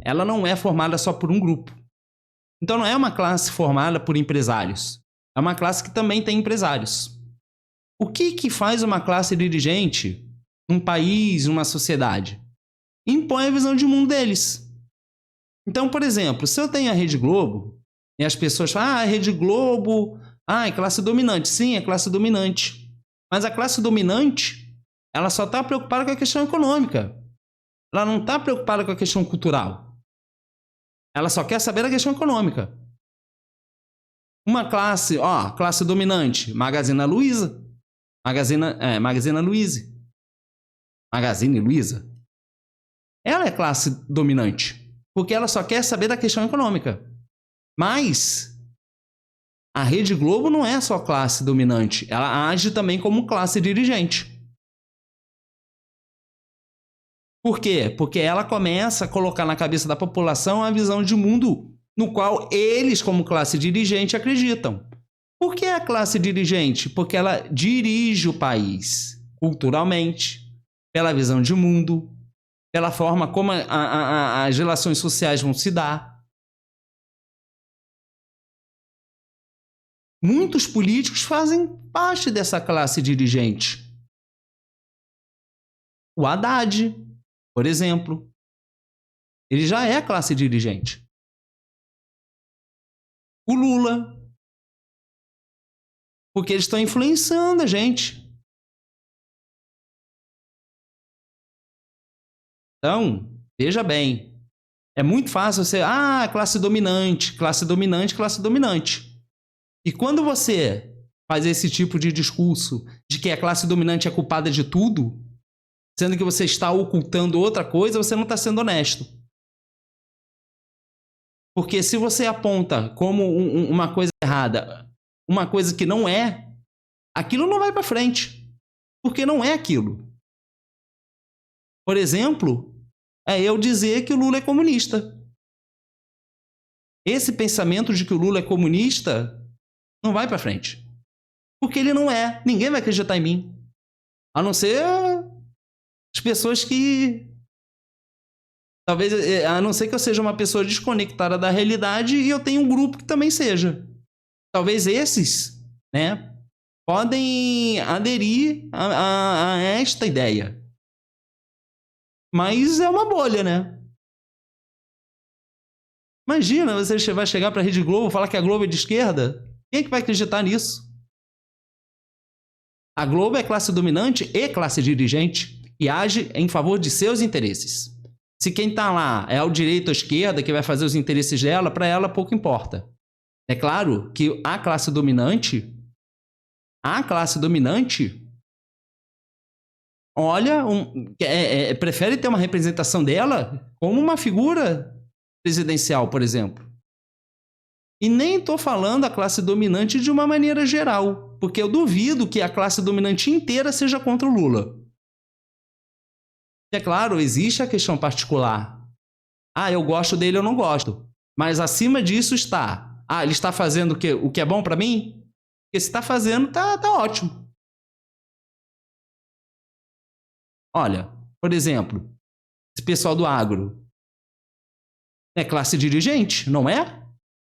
ela não é formada só por um grupo. Então não é uma classe formada por empresários. É uma classe que também tem empresários. O que faz uma classe dirigente, um país, uma sociedade? Impõe a visão de mundo deles. Então, por exemplo, se eu tenho a Rede Globo, e as pessoas falam, a Rede Globo, é classe dominante. Sim, é classe dominante. Mas a classe dominante, ela só está preocupada com a questão econômica. Ela não está preocupada com a questão cultural. Ela só quer saber da questão econômica. Uma classe, classe dominante, Magazine Luiza. Magazine Luiza. Ela é classe dominante, porque ela só quer saber da questão econômica. Mas a Rede Globo não é só classe dominante, ela age também como classe dirigente. Por quê? Porque ela começa a colocar na cabeça da população a visão de mundo no qual eles, como classe dirigente, acreditam. Por que a classe dirigente? Porque ela dirige o país culturalmente, pela visão de mundo, pela forma como as relações sociais vão se dar. Muitos políticos fazem parte dessa classe dirigente. O Haddad, por exemplo, ele já é classe dirigente. O Lula, porque eles estão influenciando a gente. Então, veja bem, é muito fácil você, classe dominante. E quando você faz esse tipo de discurso de que a classe dominante é culpada de tudo, sendo que você está ocultando outra coisa, você não está sendo honesto. Porque se você aponta como uma coisa errada, uma coisa que não é, aquilo não vai para frente. Porque não é aquilo. Por exemplo, é eu dizer que o Lula é comunista. Esse pensamento de que o Lula é comunista não vai para frente. Porque ele não é. Ninguém vai acreditar em mim. A não ser as pessoas que... Talvez, a não ser que eu seja uma pessoa desconectada da realidade e eu tenha um grupo que também seja. Talvez esses, né, podem aderir a esta ideia. Mas é uma bolha, né? Imagina, você vai chegar para a Rede Globo e falar que a Globo é de esquerda? Quem é que vai acreditar nisso? A Globo é classe dominante e classe dirigente e age em favor de seus interesses. Se quem está lá é ao direito ou à esquerda, que vai fazer os interesses dela, para ela pouco importa. É claro que a classe dominante olha, prefere ter uma representação dela como uma figura presidencial, por exemplo. E nem estou falando a classe dominante de uma maneira geral, porque eu duvido que a classe dominante inteira seja contra o Lula. É claro, existe a questão particular. Eu gosto dele ou não gosto. Mas acima disso está, ele está fazendo o que é bom para mim? Porque se está fazendo, tá ótimo. Olha, por exemplo, esse pessoal do agro é classe dirigente, não é?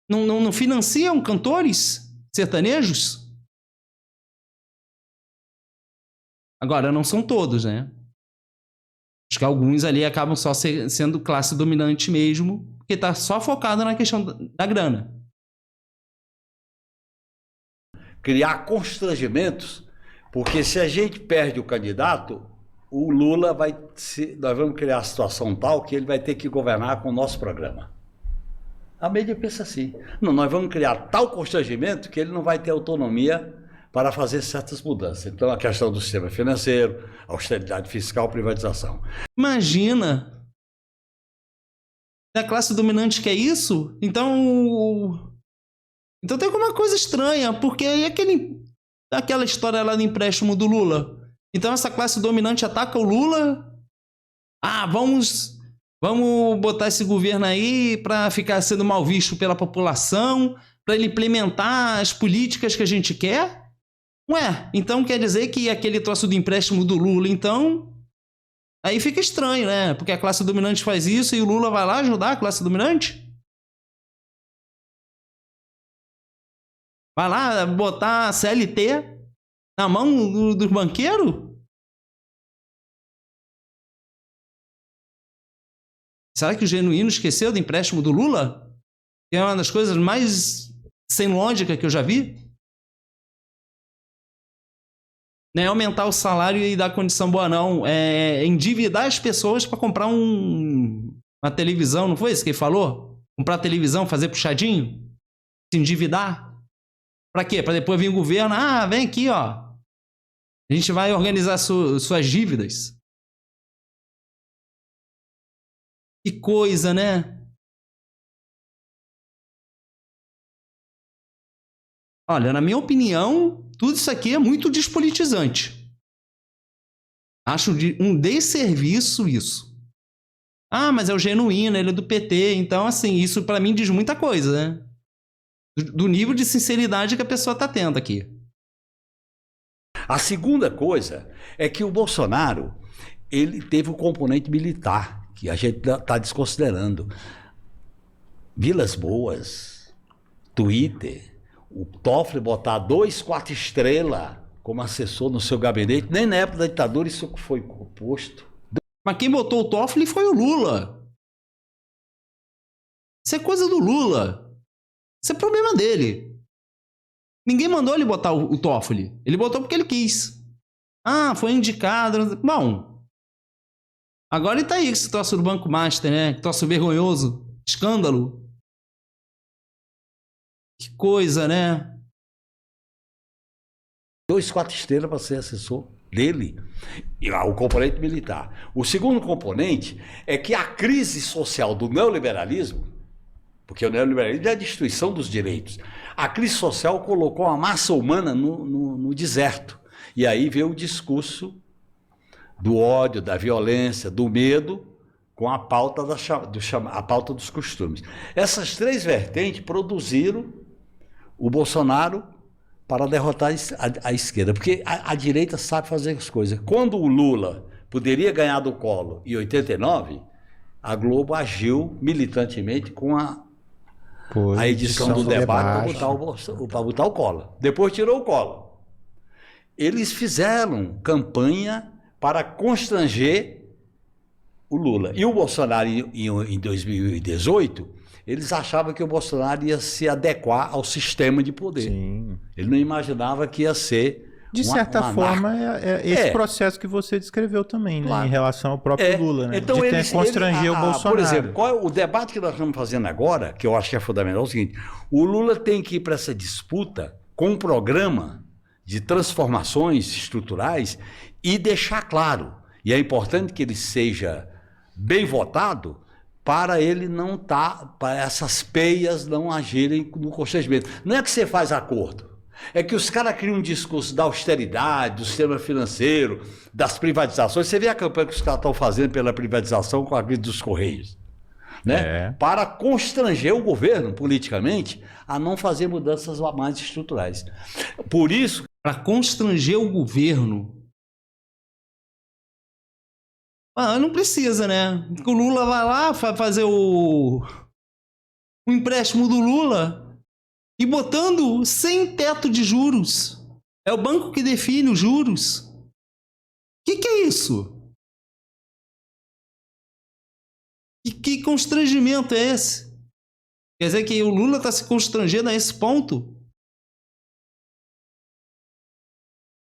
Não financiam cantores sertanejos? Agora, não são todos, né? Acho que alguns ali acabam só sendo classe dominante mesmo, porque está só focado na questão da grana. Criar constrangimentos, porque se a gente perde o candidato, o Lula nós vamos criar a situação tal que ele vai ter que governar com o nosso programa. A mídia pensa assim, nós vamos criar tal constrangimento que ele não vai ter autonomia para fazer certas mudanças. Então, a questão do sistema financeiro, austeridade fiscal, privatização. Imagina! A classe dominante quer isso? Então tem alguma coisa estranha, porque aí aquela história lá do empréstimo do Lula. Então essa classe dominante ataca o Lula. Vamos botar esse governo aí para ficar sendo mal visto pela população, para ele implementar as políticas que a gente quer? Então quer dizer que aquele troço do empréstimo do Lula, então... Aí fica estranho, né? Porque a classe dominante faz isso e o Lula vai lá ajudar a classe dominante? Vai lá botar a CLT na mão dos banqueiros? Será que o Genuíno esqueceu do empréstimo do Lula? Que é uma das coisas mais sem lógica que eu já vi. Não é aumentar o salário e dar condição boa, não. É endividar as pessoas para comprar uma televisão, não foi isso que ele falou? Comprar televisão, fazer puxadinho? Se endividar? Para quê? Para depois vir o governo, vem aqui, ó. A gente vai organizar suas dívidas. Que coisa, né? Olha, na minha opinião, tudo isso aqui é muito despolitizante. Acho um desserviço isso. Mas é o Genuíno, ele é do PT. Então, assim, isso para mim diz muita coisa, né? Do nível de sinceridade que a pessoa está tendo aqui. A segunda coisa é que o Bolsonaro, ele teve o componente militar, que a gente está desconsiderando. Vilas Boas, Twitter, o Toffoli botar 2 4 estrelas como assessor no seu gabinete, nem na época da ditadura isso foi posto. Mas quem botou o Toffoli foi o Lula. Isso é coisa do Lula. Isso é problema dele. Ninguém mandou ele botar o Toffoli. Ele botou porque ele quis. Foi indicado. Bom, agora ele tá aí com esse troço do Banco Master, né? Que troço vergonhoso. Escândalo. Que coisa, né? 2 4 estrelas para ser assessor dele. E o componente militar. O segundo componente é que a crise social do neoliberalismo, porque o neoliberalismo é a destruição dos direitos. A crise social colocou a massa humana no deserto. E aí veio o discurso do ódio, da violência, do medo, com a pauta, a pauta dos costumes. Essas 3 vertentes produziram o Bolsonaro para derrotar a esquerda. Porque a direita sabe fazer as coisas. Quando o Lula poderia ganhar do Collor em 89, a Globo agiu militantemente com a edição do debate para botar o Collor. Depois tirou o Collor. Eles fizeram campanha para constranger o Lula. E o Bolsonaro, em 2018, eles achavam que o Bolsonaro ia se adequar ao sistema de poder. Sim. Ele não imaginava que ia ser... De certa forma, é esse processo que você descreveu também, né? Claro. Em relação ao próprio Lula, né? Então, de constranger o Bolsonaro. Por exemplo, qual é o debate que nós estamos fazendo agora, que eu acho que é fundamental, é o seguinte: o Lula tem que ir para essa disputa com um programa de transformações estruturais e deixar claro, e é importante que ele seja bem votado, para ele não para essas peias não agirem no constrangimento. Não é que você faz acordo. É que os caras criam um discurso da austeridade, do sistema financeiro, das privatizações. Você vê a campanha que os caras estão fazendo pela privatização com a crise dos Correios, né? Para constranger o governo, politicamente, a não fazer mudanças mais estruturais. Por isso... Para constranger o governo... não precisa, né? O Lula vai lá fazer o empréstimo do Lula... E botando sem teto de juros. É o banco que define os juros. Que é isso? Que constrangimento é esse? Quer dizer que o Lula está se constrangendo a esse ponto?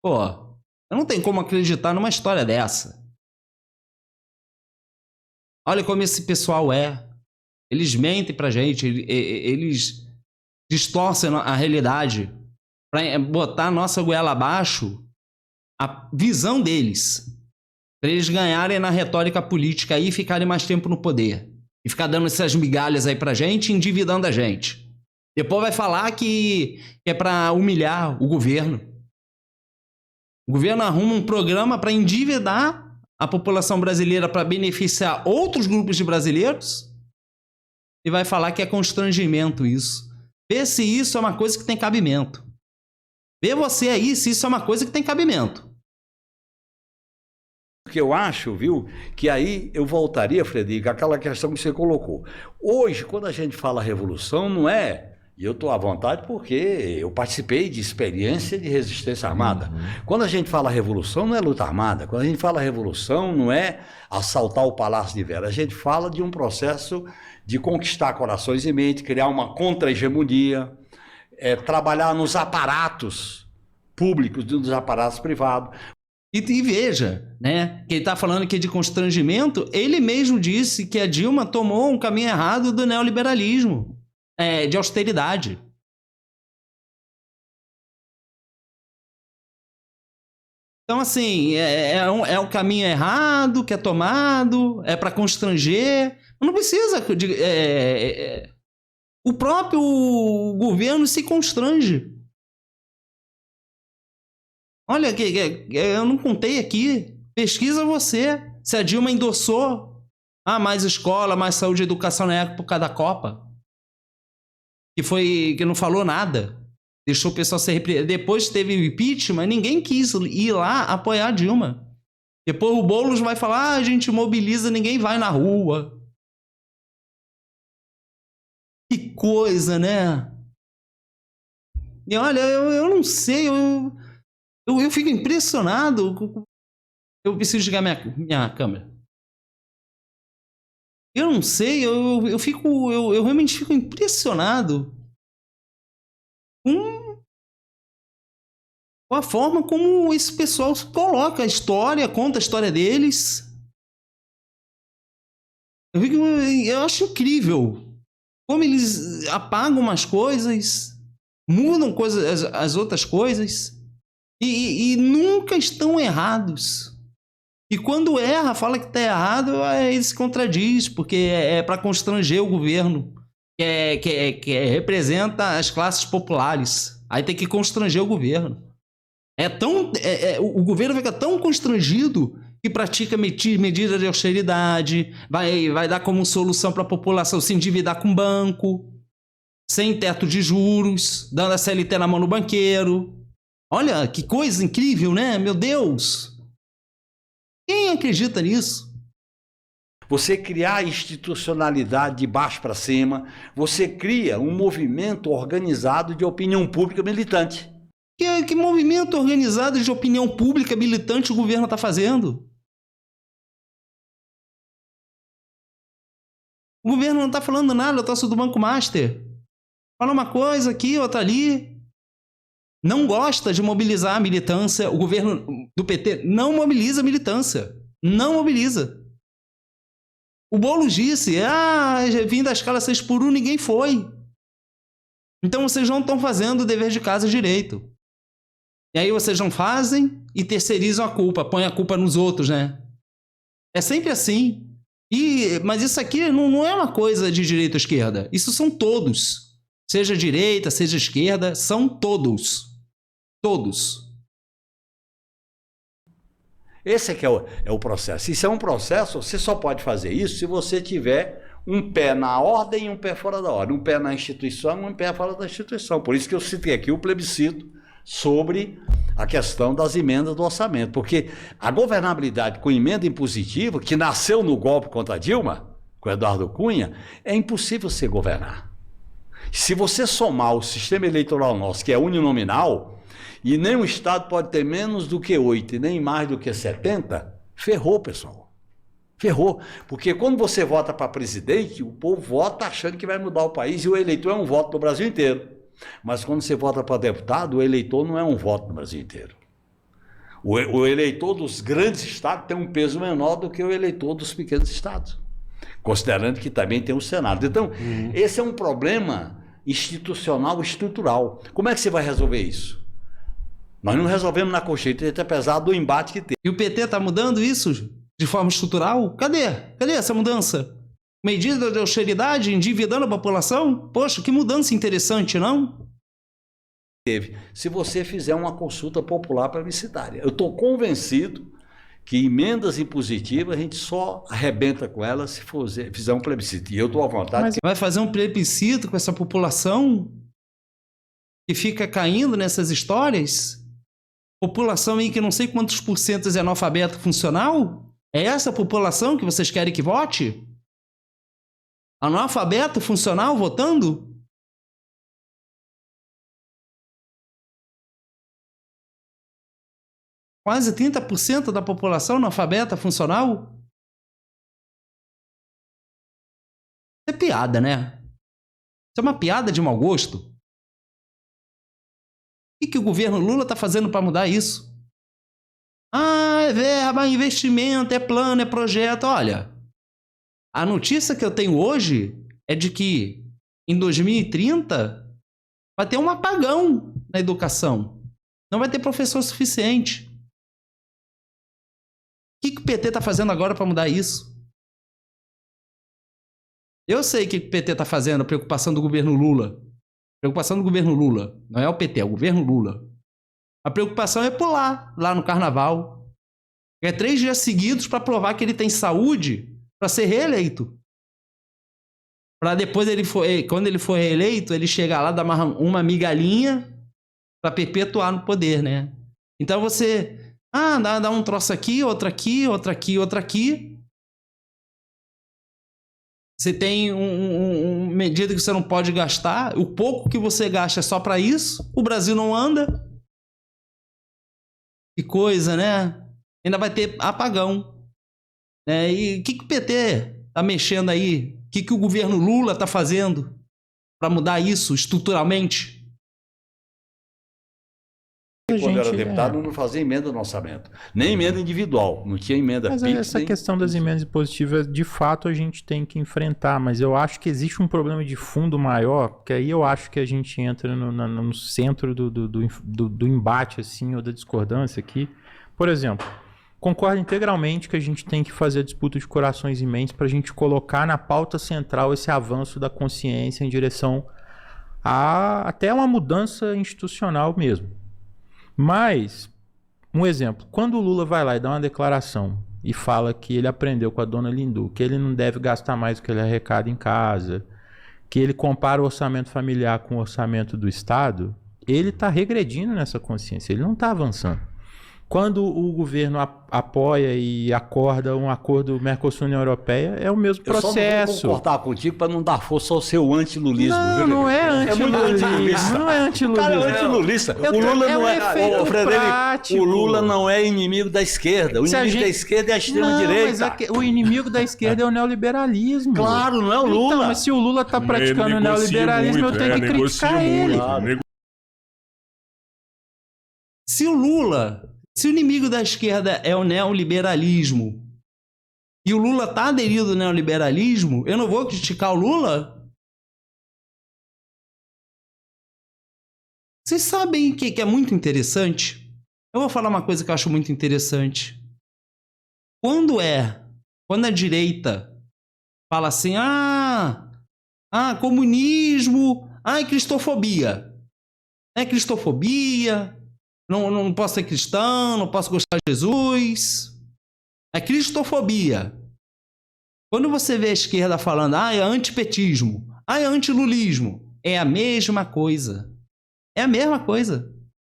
Pô, eu não tenho como acreditar numa história dessa. Olha como esse pessoal é. Eles mentem pra gente, eles distorcem a realidade para botar a nossa goela abaixo, a visão deles, para eles ganharem na retórica política aí e ficarem mais tempo no poder. E ficar dando essas migalhas aí pra gente, endividando a gente. Depois vai falar que é para humilhar o governo. O governo arruma um programa para endividar a população brasileira para beneficiar outros grupos de brasileiros e vai falar que é constrangimento isso. Vê se isso é uma coisa que tem cabimento. Vê você aí se isso é uma coisa que tem cabimento. O que eu acho, viu, que aí eu voltaria, Frederico, àquela questão que você colocou. Hoje, quando a gente fala revolução, não é... E eu estou à vontade porque eu participei de experiência de resistência armada. Quando a gente fala revolução, não é luta armada. Quando a gente fala revolução, não é assaltar o Palácio de Vera. A gente fala de um processo de conquistar corações e mente, criar uma contra-hegemonia, trabalhar nos aparatos públicos, nos aparatos privados. E veja, né, que ele está falando aqui de constrangimento, ele mesmo disse que a Dilma tomou um caminho errado do neoliberalismo. De austeridade. Então, assim, é um caminho errado que é tomado, é para constranger. Não precisa. O próprio governo se constrange. Olha, eu não contei aqui. Pesquisa você. Se a Dilma endossou mais escola, mais saúde e educação na época da Copa. Que não falou nada, deixou o pessoal se repreender. Depois teve o impeachment, ninguém quis ir lá apoiar a Dilma. Depois o Boulos vai falar, a gente mobiliza, ninguém vai na rua. Que coisa, né? E olha, eu não sei, eu fico impressionado. Eu preciso ligar minha câmera. Eu não sei, eu realmente fico impressionado com a forma como esse pessoal coloca a história, conta a história deles. Eu acho incrível como eles apagam umas coisas, mudam as outras coisas e nunca estão errados. E quando erra, fala que está errado, ele se contradiz, porque é para constranger o governo, que representa as classes populares. Aí tem que constranger o governo. O governo fica tão constrangido que pratica medidas de austeridade, vai dar como solução para a população se endividar com banco, sem teto de juros, dando a CLT na mão do banqueiro. Olha, que coisa incrível, né? Meu Deus! Quem acredita nisso? Você criar institucionalidade de baixo para cima, você cria um movimento organizado de opinião pública militante. Que movimento organizado de opinião pública militante o governo está fazendo? O governo não tá falando nada, eu torço do Banco Master. Fala uma coisa aqui, outra ali. Não gosta de mobilizar a militância. O governo do PT não mobiliza a militância. Não mobiliza. O Boulos disse, vim da escala 6x1, ninguém foi. Então vocês não estão fazendo o dever de casa direito. E aí vocês não fazem e terceirizam a culpa, põem a culpa nos outros, né? É sempre assim. Mas isso aqui não é uma coisa de direita ou esquerda. Isso são todos. Seja direita, seja esquerda, são todos. Todos. Esse é que é o processo. Isso é um processo, você só pode fazer isso se você tiver um pé na ordem e um pé fora da ordem. Um pé na instituição e um pé fora da instituição. Por isso que eu citei aqui o plebiscito sobre a questão das emendas do orçamento. Porque a governabilidade com emenda impositiva, que nasceu no golpe contra Dilma, com Eduardo Cunha, é impossível você governar. Se você somar o sistema eleitoral nosso, que é uninominal, e nenhum estado pode ter menos do que 8 e nem mais do que 70, ferrou, pessoal. Ferrou. Porque quando você vota para presidente, o povo vota achando que vai mudar o país e o eleitor é um voto no Brasil inteiro. Mas quando você vota para deputado, o eleitor não é um voto no Brasil inteiro. O eleitor dos grandes estados tem um peso menor do que o eleitor dos pequenos estados, considerando que também tem o Senado. Então, esse é um problema institucional, estrutural. Como é que você vai resolver isso? Nós não resolvemos na Constituinte, apesar do embate que tem. E o PT está mudando isso de forma estrutural? Cadê? Cadê essa mudança? Medida de austeridade, endividando a população? Poxa, que mudança interessante, não? Teve. Se você fizer uma consulta popular plebiscitária. Eu estou convencido que emendas impositivas a gente só arrebenta com elas se fizer um plebiscito. E eu estou à vontade. Mas vai fazer um plebiscito com essa população que fica caindo nessas histórias? População aí que não sei quantos % é analfabeto funcional? É essa a população que vocês querem que vote? Analfabeto funcional votando? Quase 30% da população analfabeta funcional? Isso é piada, né? Isso é uma piada de mau gosto. O que o governo Lula está fazendo para mudar isso? É verba, é investimento, é plano, é projeto. Olha, a notícia que eu tenho hoje é de que em 2030 vai ter um apagão na educação. Não vai ter professor suficiente. O que o PT está fazendo agora para mudar isso? Eu sei o que o PT está fazendo, a preocupação do governo Lula. Preocupação do governo Lula. Não é o PT, é o governo Lula. A preocupação é pular lá no carnaval. É 3 dias seguidos para provar que ele tem saúde para ser reeleito. Para depois, quando ele for reeleito, ele chegar lá, dar uma migalhinha para perpetuar no poder, né? Então você... dá um troço aqui, outro aqui, outro aqui, outro aqui. Você tem uma medida que você não pode gastar. O pouco que você gasta é só para isso. O Brasil não anda. Que coisa, né? Ainda vai ter apagão. Né? E o que o PT tá mexendo aí? O que o governo Lula tá fazendo para mudar isso estruturalmente? Quando era deputado, não fazia emenda no orçamento. Nem emenda individual. Não tinha emenda Mas PIX, essa questão das emendas impositivas, de fato, a gente tem que enfrentar. Mas eu acho que existe um problema de fundo maior, porque aí eu acho que a gente entra no centro do embate, assim, ou da discordância aqui. Por exemplo, concordo integralmente que a gente tem que fazer a disputa de corações imensos para a gente colocar na pauta central esse avanço da consciência em direção a até uma mudança institucional mesmo. Mas, um exemplo, quando o Lula vai lá e dá uma declaração e fala que ele aprendeu com a dona Lindu, que ele não deve gastar mais do que ele arrecada em casa, que ele compara o orçamento familiar com o orçamento do Estado, ele está regredindo nessa consciência, ele não está avançando. Quando o governo apoia e acorda um acordo Mercosul-União Europeia, é o mesmo processo. Eu só não vou concordar contigo para não dar força ao seu antilulismo. Não, não é antilulismo. Não é antilulismo. O cara é antilulista. O Lula não é... Frederico, o Lula não é inimigo da esquerda. O inimigo da esquerda é a extrema-direita. Mas o inimigo da esquerda é o neoliberalismo. Claro, não é o Lula. Então, mas se o Lula está praticando o neoliberalismo, eu tenho que criticar ele. Claro. Se o inimigo da esquerda é o neoliberalismo e o Lula está aderido ao neoliberalismo, eu não vou criticar o Lula? Vocês sabem o que é muito interessante? Eu vou falar uma coisa que eu acho muito interessante. Quando a direita fala assim, comunismo, cristofobia. É cristofobia. Não posso ser cristão, não posso gostar de Jesus. É cristofobia. Quando você vê a esquerda falando, é antipetismo, é antilulismo, é a mesma coisa. É a mesma coisa.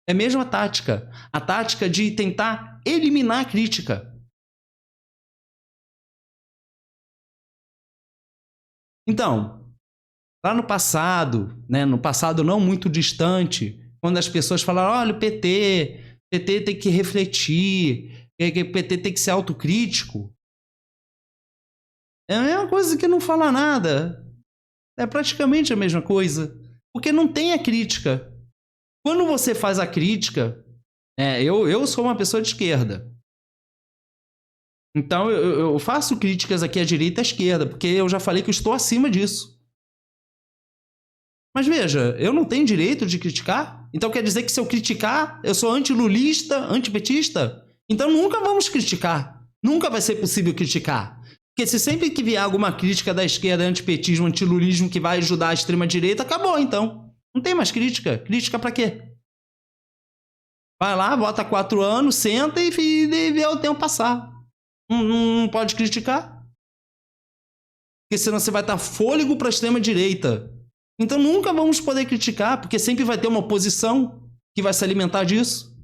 É a mesma tática. A tática de tentar eliminar a crítica. Então, lá no passado não muito distante, quando as pessoas falaram, olha, o PT tem que refletir, o PT tem que ser autocrítico. É a mesma coisa que não falar nada. É praticamente a mesma coisa. Porque não tem a crítica. Quando você faz a crítica, eu sou uma pessoa de esquerda. Então eu faço críticas aqui à direita e à esquerda, porque eu já falei que eu estou acima disso. Mas veja, eu não tenho direito de criticar? Então quer dizer que se eu criticar, eu sou antilulista, antipetista? Então nunca vamos criticar. Nunca vai ser possível criticar. Porque se sempre que vier alguma crítica da esquerda, antipetismo, antilulismo que vai ajudar a extrema-direita, acabou então. Não tem mais crítica. Crítica pra quê? Vai lá, bota 4 anos, senta e vê o tempo passar. Não pode criticar. Porque senão você vai dar fôlego pra extrema-direita. Então nunca vamos poder criticar, porque sempre vai ter uma oposição que vai se alimentar disso.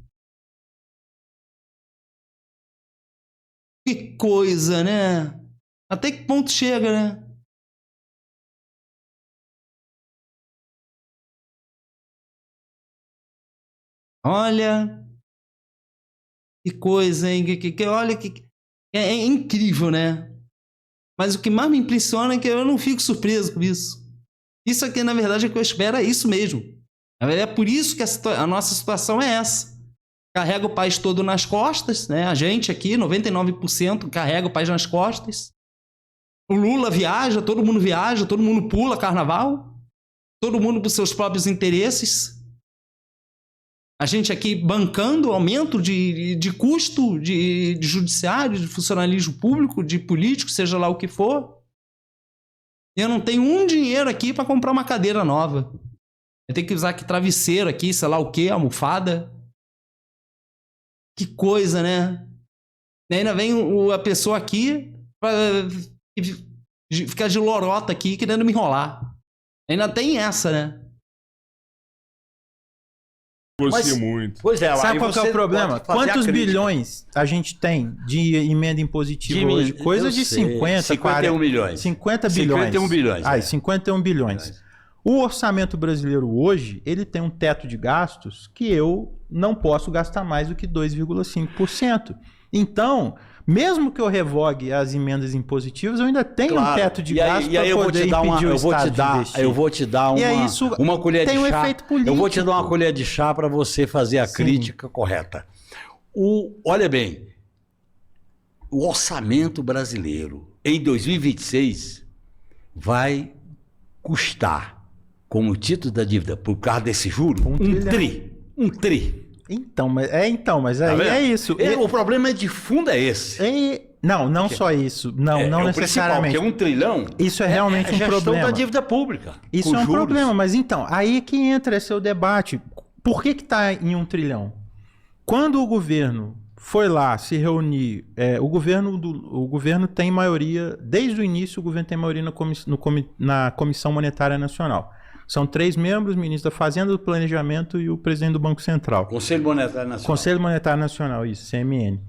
Que coisa, né? Até que ponto chega, né? Olha, que coisa, hein? Olha, é incrível, né? Mas o que mais me impressiona é que eu não fico surpreso com isso. Isso aqui, na verdade, é que eu espero, é isso mesmo. É por isso que a nossa situação é essa. Carrega o país todo nas costas, né? A gente aqui, 99%, carrega o país nas costas. O Lula viaja, todo mundo pula carnaval. Todo mundo por seus próprios interesses. A gente aqui bancando aumento de custo de judiciário, de funcionalismo público, de político, seja lá o que for. Eu não tenho dinheiro aqui para comprar uma cadeira nova. Eu tenho que usar aqui travesseiro aqui, sei lá o que, almofada. Que coisa, né? E ainda vem a pessoa aqui pra ficar de lorota aqui, querendo me enrolar. Ainda tem essa, né? Muito. Pois é, sabe qual que é o problema? Quantos bilhões a gente tem de emenda impositiva hoje? Coisa de 50 milhões. 50 bilhões. 51 bilhões. 51 bilhões. O orçamento brasileiro hoje, ele tem um teto de gastos que eu não posso gastar mais do que 2,5%. Então, mesmo que eu revogue as emendas impositivas, eu ainda tenho um teto de gastos para poder impedir o Estado de investir. Eu vou te dar uma colher de chá. Tem um efeito político. Eu vou te dar uma colher de chá para você fazer a crítica correta. Olha bem, o orçamento brasileiro em 2026 vai custar, como título da dívida, por causa desse juro, um tri. Então, mas aí é isso. O problema de fundo é esse. Não só isso. Não necessariamente. Porque 1 trilhão isso é realmente um problema. Da dívida pública. Isso é um problema, mas então, aí que entra esse debate. Por que está em 1 trilhão? Quando o governo foi lá se reunir, o governo tem maioria, desde o início o governo tem maioria na Comissão Monetária Nacional. São 3 membros, o ministro da Fazenda, do Planejamento e o presidente do Banco Central. Conselho Monetário Nacional. Conselho Monetário Nacional, isso, CMN.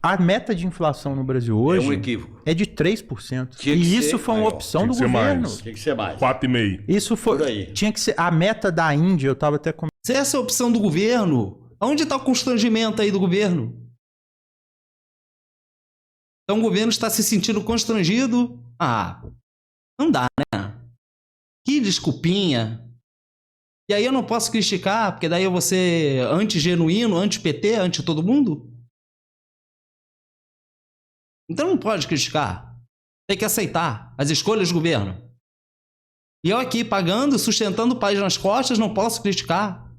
A meta de inflação no Brasil hoje é um equívoco. É de 3%. Tinha que e isso ser foi uma maior. opção Tinha do que ser governo. mais. Tem que ser mais. 4,5. Isso foi. Por aí. Tinha que ser. A meta da Índia, eu estava até comentando. Se essa é a opção do governo, onde está o constrangimento aí do governo? Então o governo está se sentindo constrangido? Ah, não dá, né? Que desculpinha. E aí eu não posso criticar, porque daí eu vou ser anti-genuíno, anti-PT, anti-todo mundo? Então não pode criticar. Tem que aceitar as escolhas do governo. E eu aqui pagando, sustentando o país nas costas, não posso criticar.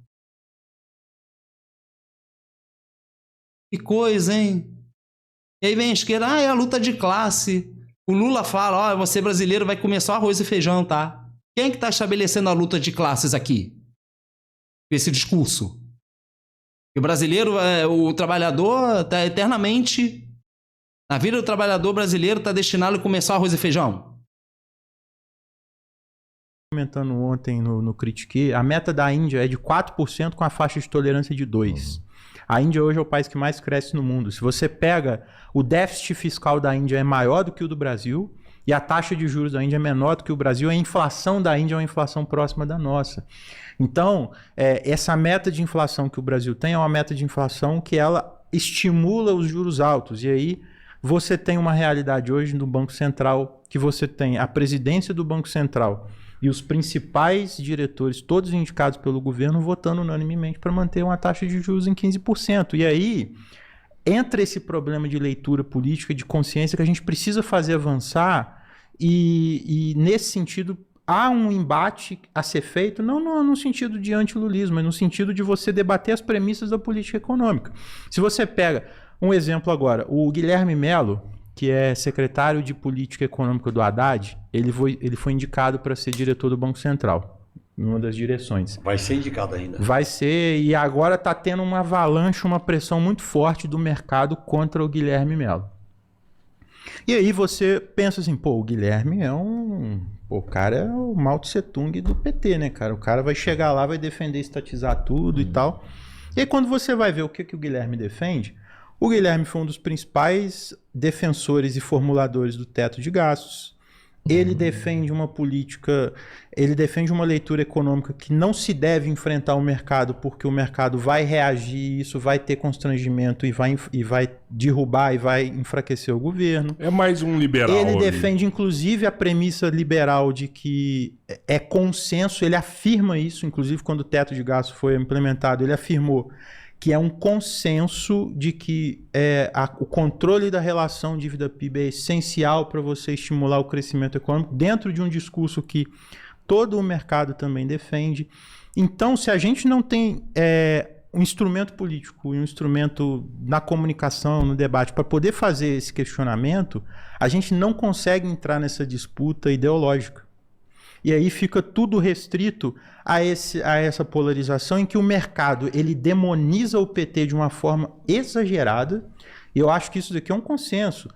Que coisa, hein? E aí vem a esquerda, é a luta de classe. O Lula fala, você brasileiro vai comer só arroz e feijão, tá? Quem é que tá estabelecendo a luta de classes aqui? Com esse discurso. O brasileiro, o trabalhador tá eternamente... A vida do trabalhador brasileiro está destinado a comer só arroz e feijão? Comentando ontem no Critique, a meta da Índia é de 4% com a faixa de tolerância de 2%. A Índia hoje é o país que mais cresce no mundo. Se você pega o déficit fiscal da Índia é maior do que o do Brasil e a taxa de juros da Índia é menor do que o Brasil, a inflação da Índia é uma inflação próxima da nossa. Então, essa meta de inflação que o Brasil tem é uma meta de inflação que ela estimula os juros altos. E aí você tem uma realidade hoje no Banco Central que você tem a presidência do Banco Central e os principais diretores, todos indicados pelo governo, votando unanimemente para manter uma taxa de juros em 15%. E aí entra esse problema de leitura política, de consciência que a gente precisa fazer avançar e nesse sentido há um embate a ser feito, não no sentido de antilulismo, mas no sentido de você debater as premissas da política econômica. Se você pega um exemplo agora, o Guilherme Melo, que é secretário de Política Econômica do Haddad, ele foi indicado para ser diretor do Banco Central, em uma das direções. Vai ser indicado ainda. Vai ser, e agora está tendo uma avalanche, uma pressão muito forte do mercado contra o Guilherme Melo. E aí você pensa assim, o Guilherme o cara é o Mao Tse Tung do PT, né, cara? O cara vai chegar lá, vai defender, estatizar tudo e tal. E aí quando você vai ver o que o Guilherme defende, o Guilherme foi um dos principais defensores e formuladores do teto de gastos. Ele defende uma política, ele defende uma leitura econômica que não se deve enfrentar o mercado, porque o mercado vai reagir, isso vai ter constrangimento e vai derrubar e vai enfraquecer o governo. É mais um liberal. Ele ali. defende, inclusive, a premissa liberal de que é consenso, ele afirma isso, inclusive quando o teto de gastos foi implementado, ele afirmou que é um consenso de que o controle da relação dívida-PIB é essencial para você estimular o crescimento econômico, dentro de um discurso que todo o mercado também defende. Então, se a gente não tem um instrumento político e um instrumento na comunicação, no debate, para poder fazer esse questionamento, a gente não consegue entrar nessa disputa ideológica. E aí fica tudo restrito a essa polarização em que o mercado ele demoniza o PT de uma forma exagerada. E eu acho que isso daqui é um consenso.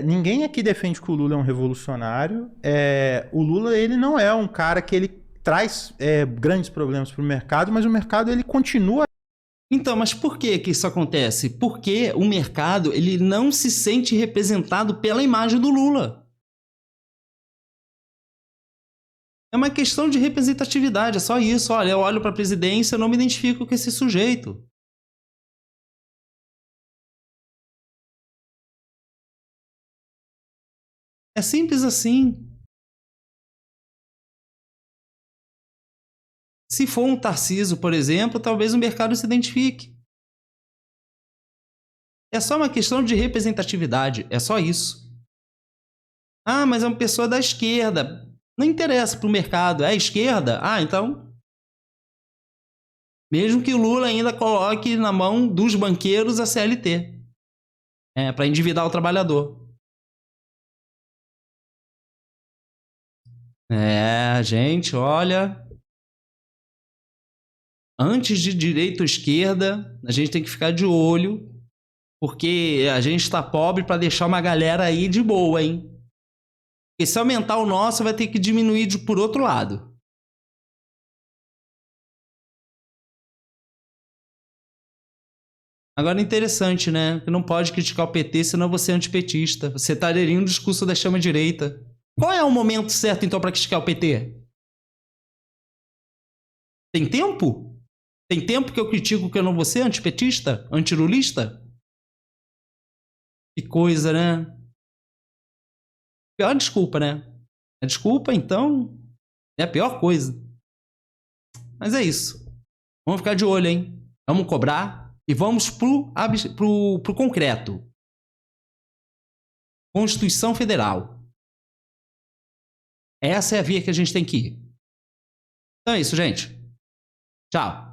Ninguém aqui defende que o Lula é um revolucionário. O Lula ele não é um cara que ele traz grandes problemas para o mercado, mas o mercado ele continua. Então, mas por que isso acontece? Porque o mercado ele não se sente representado pela imagem do Lula. É uma questão de representatividade, é só isso. Olha, eu olho para a presidência e não me identifico com esse sujeito. É simples assim. Se for um Tarcísio, por exemplo, talvez o mercado se identifique. É só uma questão de representatividade, é só isso. Ah, mas é uma pessoa da esquerda. Não interessa para o mercado. É a esquerda? Ah, então... Mesmo que o Lula ainda coloque na mão dos banqueiros a CLT. Para endividar o trabalhador. Gente, olha... Antes de direita ou esquerda, a gente tem que ficar de olho, porque a gente está pobre para deixar uma galera aí de boa, hein? Porque se aumentar o nosso, vai ter que diminuir por outro lado. Agora, interessante, né? Você não pode criticar o PT, senão você é antipetista. Você tá aderindo ao discurso da extrema-direita. Qual é o momento certo, então, para criticar o PT? Tem tempo? Tem tempo que eu critico que eu não vou ser antipetista? Antilulista? Que coisa, né? Pior desculpa, né? A desculpa, então, é a pior coisa. Mas é isso. Vamos ficar de olho, hein? Vamos cobrar e vamos pro concreto. Constituição Federal. Essa é a via que a gente tem que ir. Então é isso, gente. Tchau.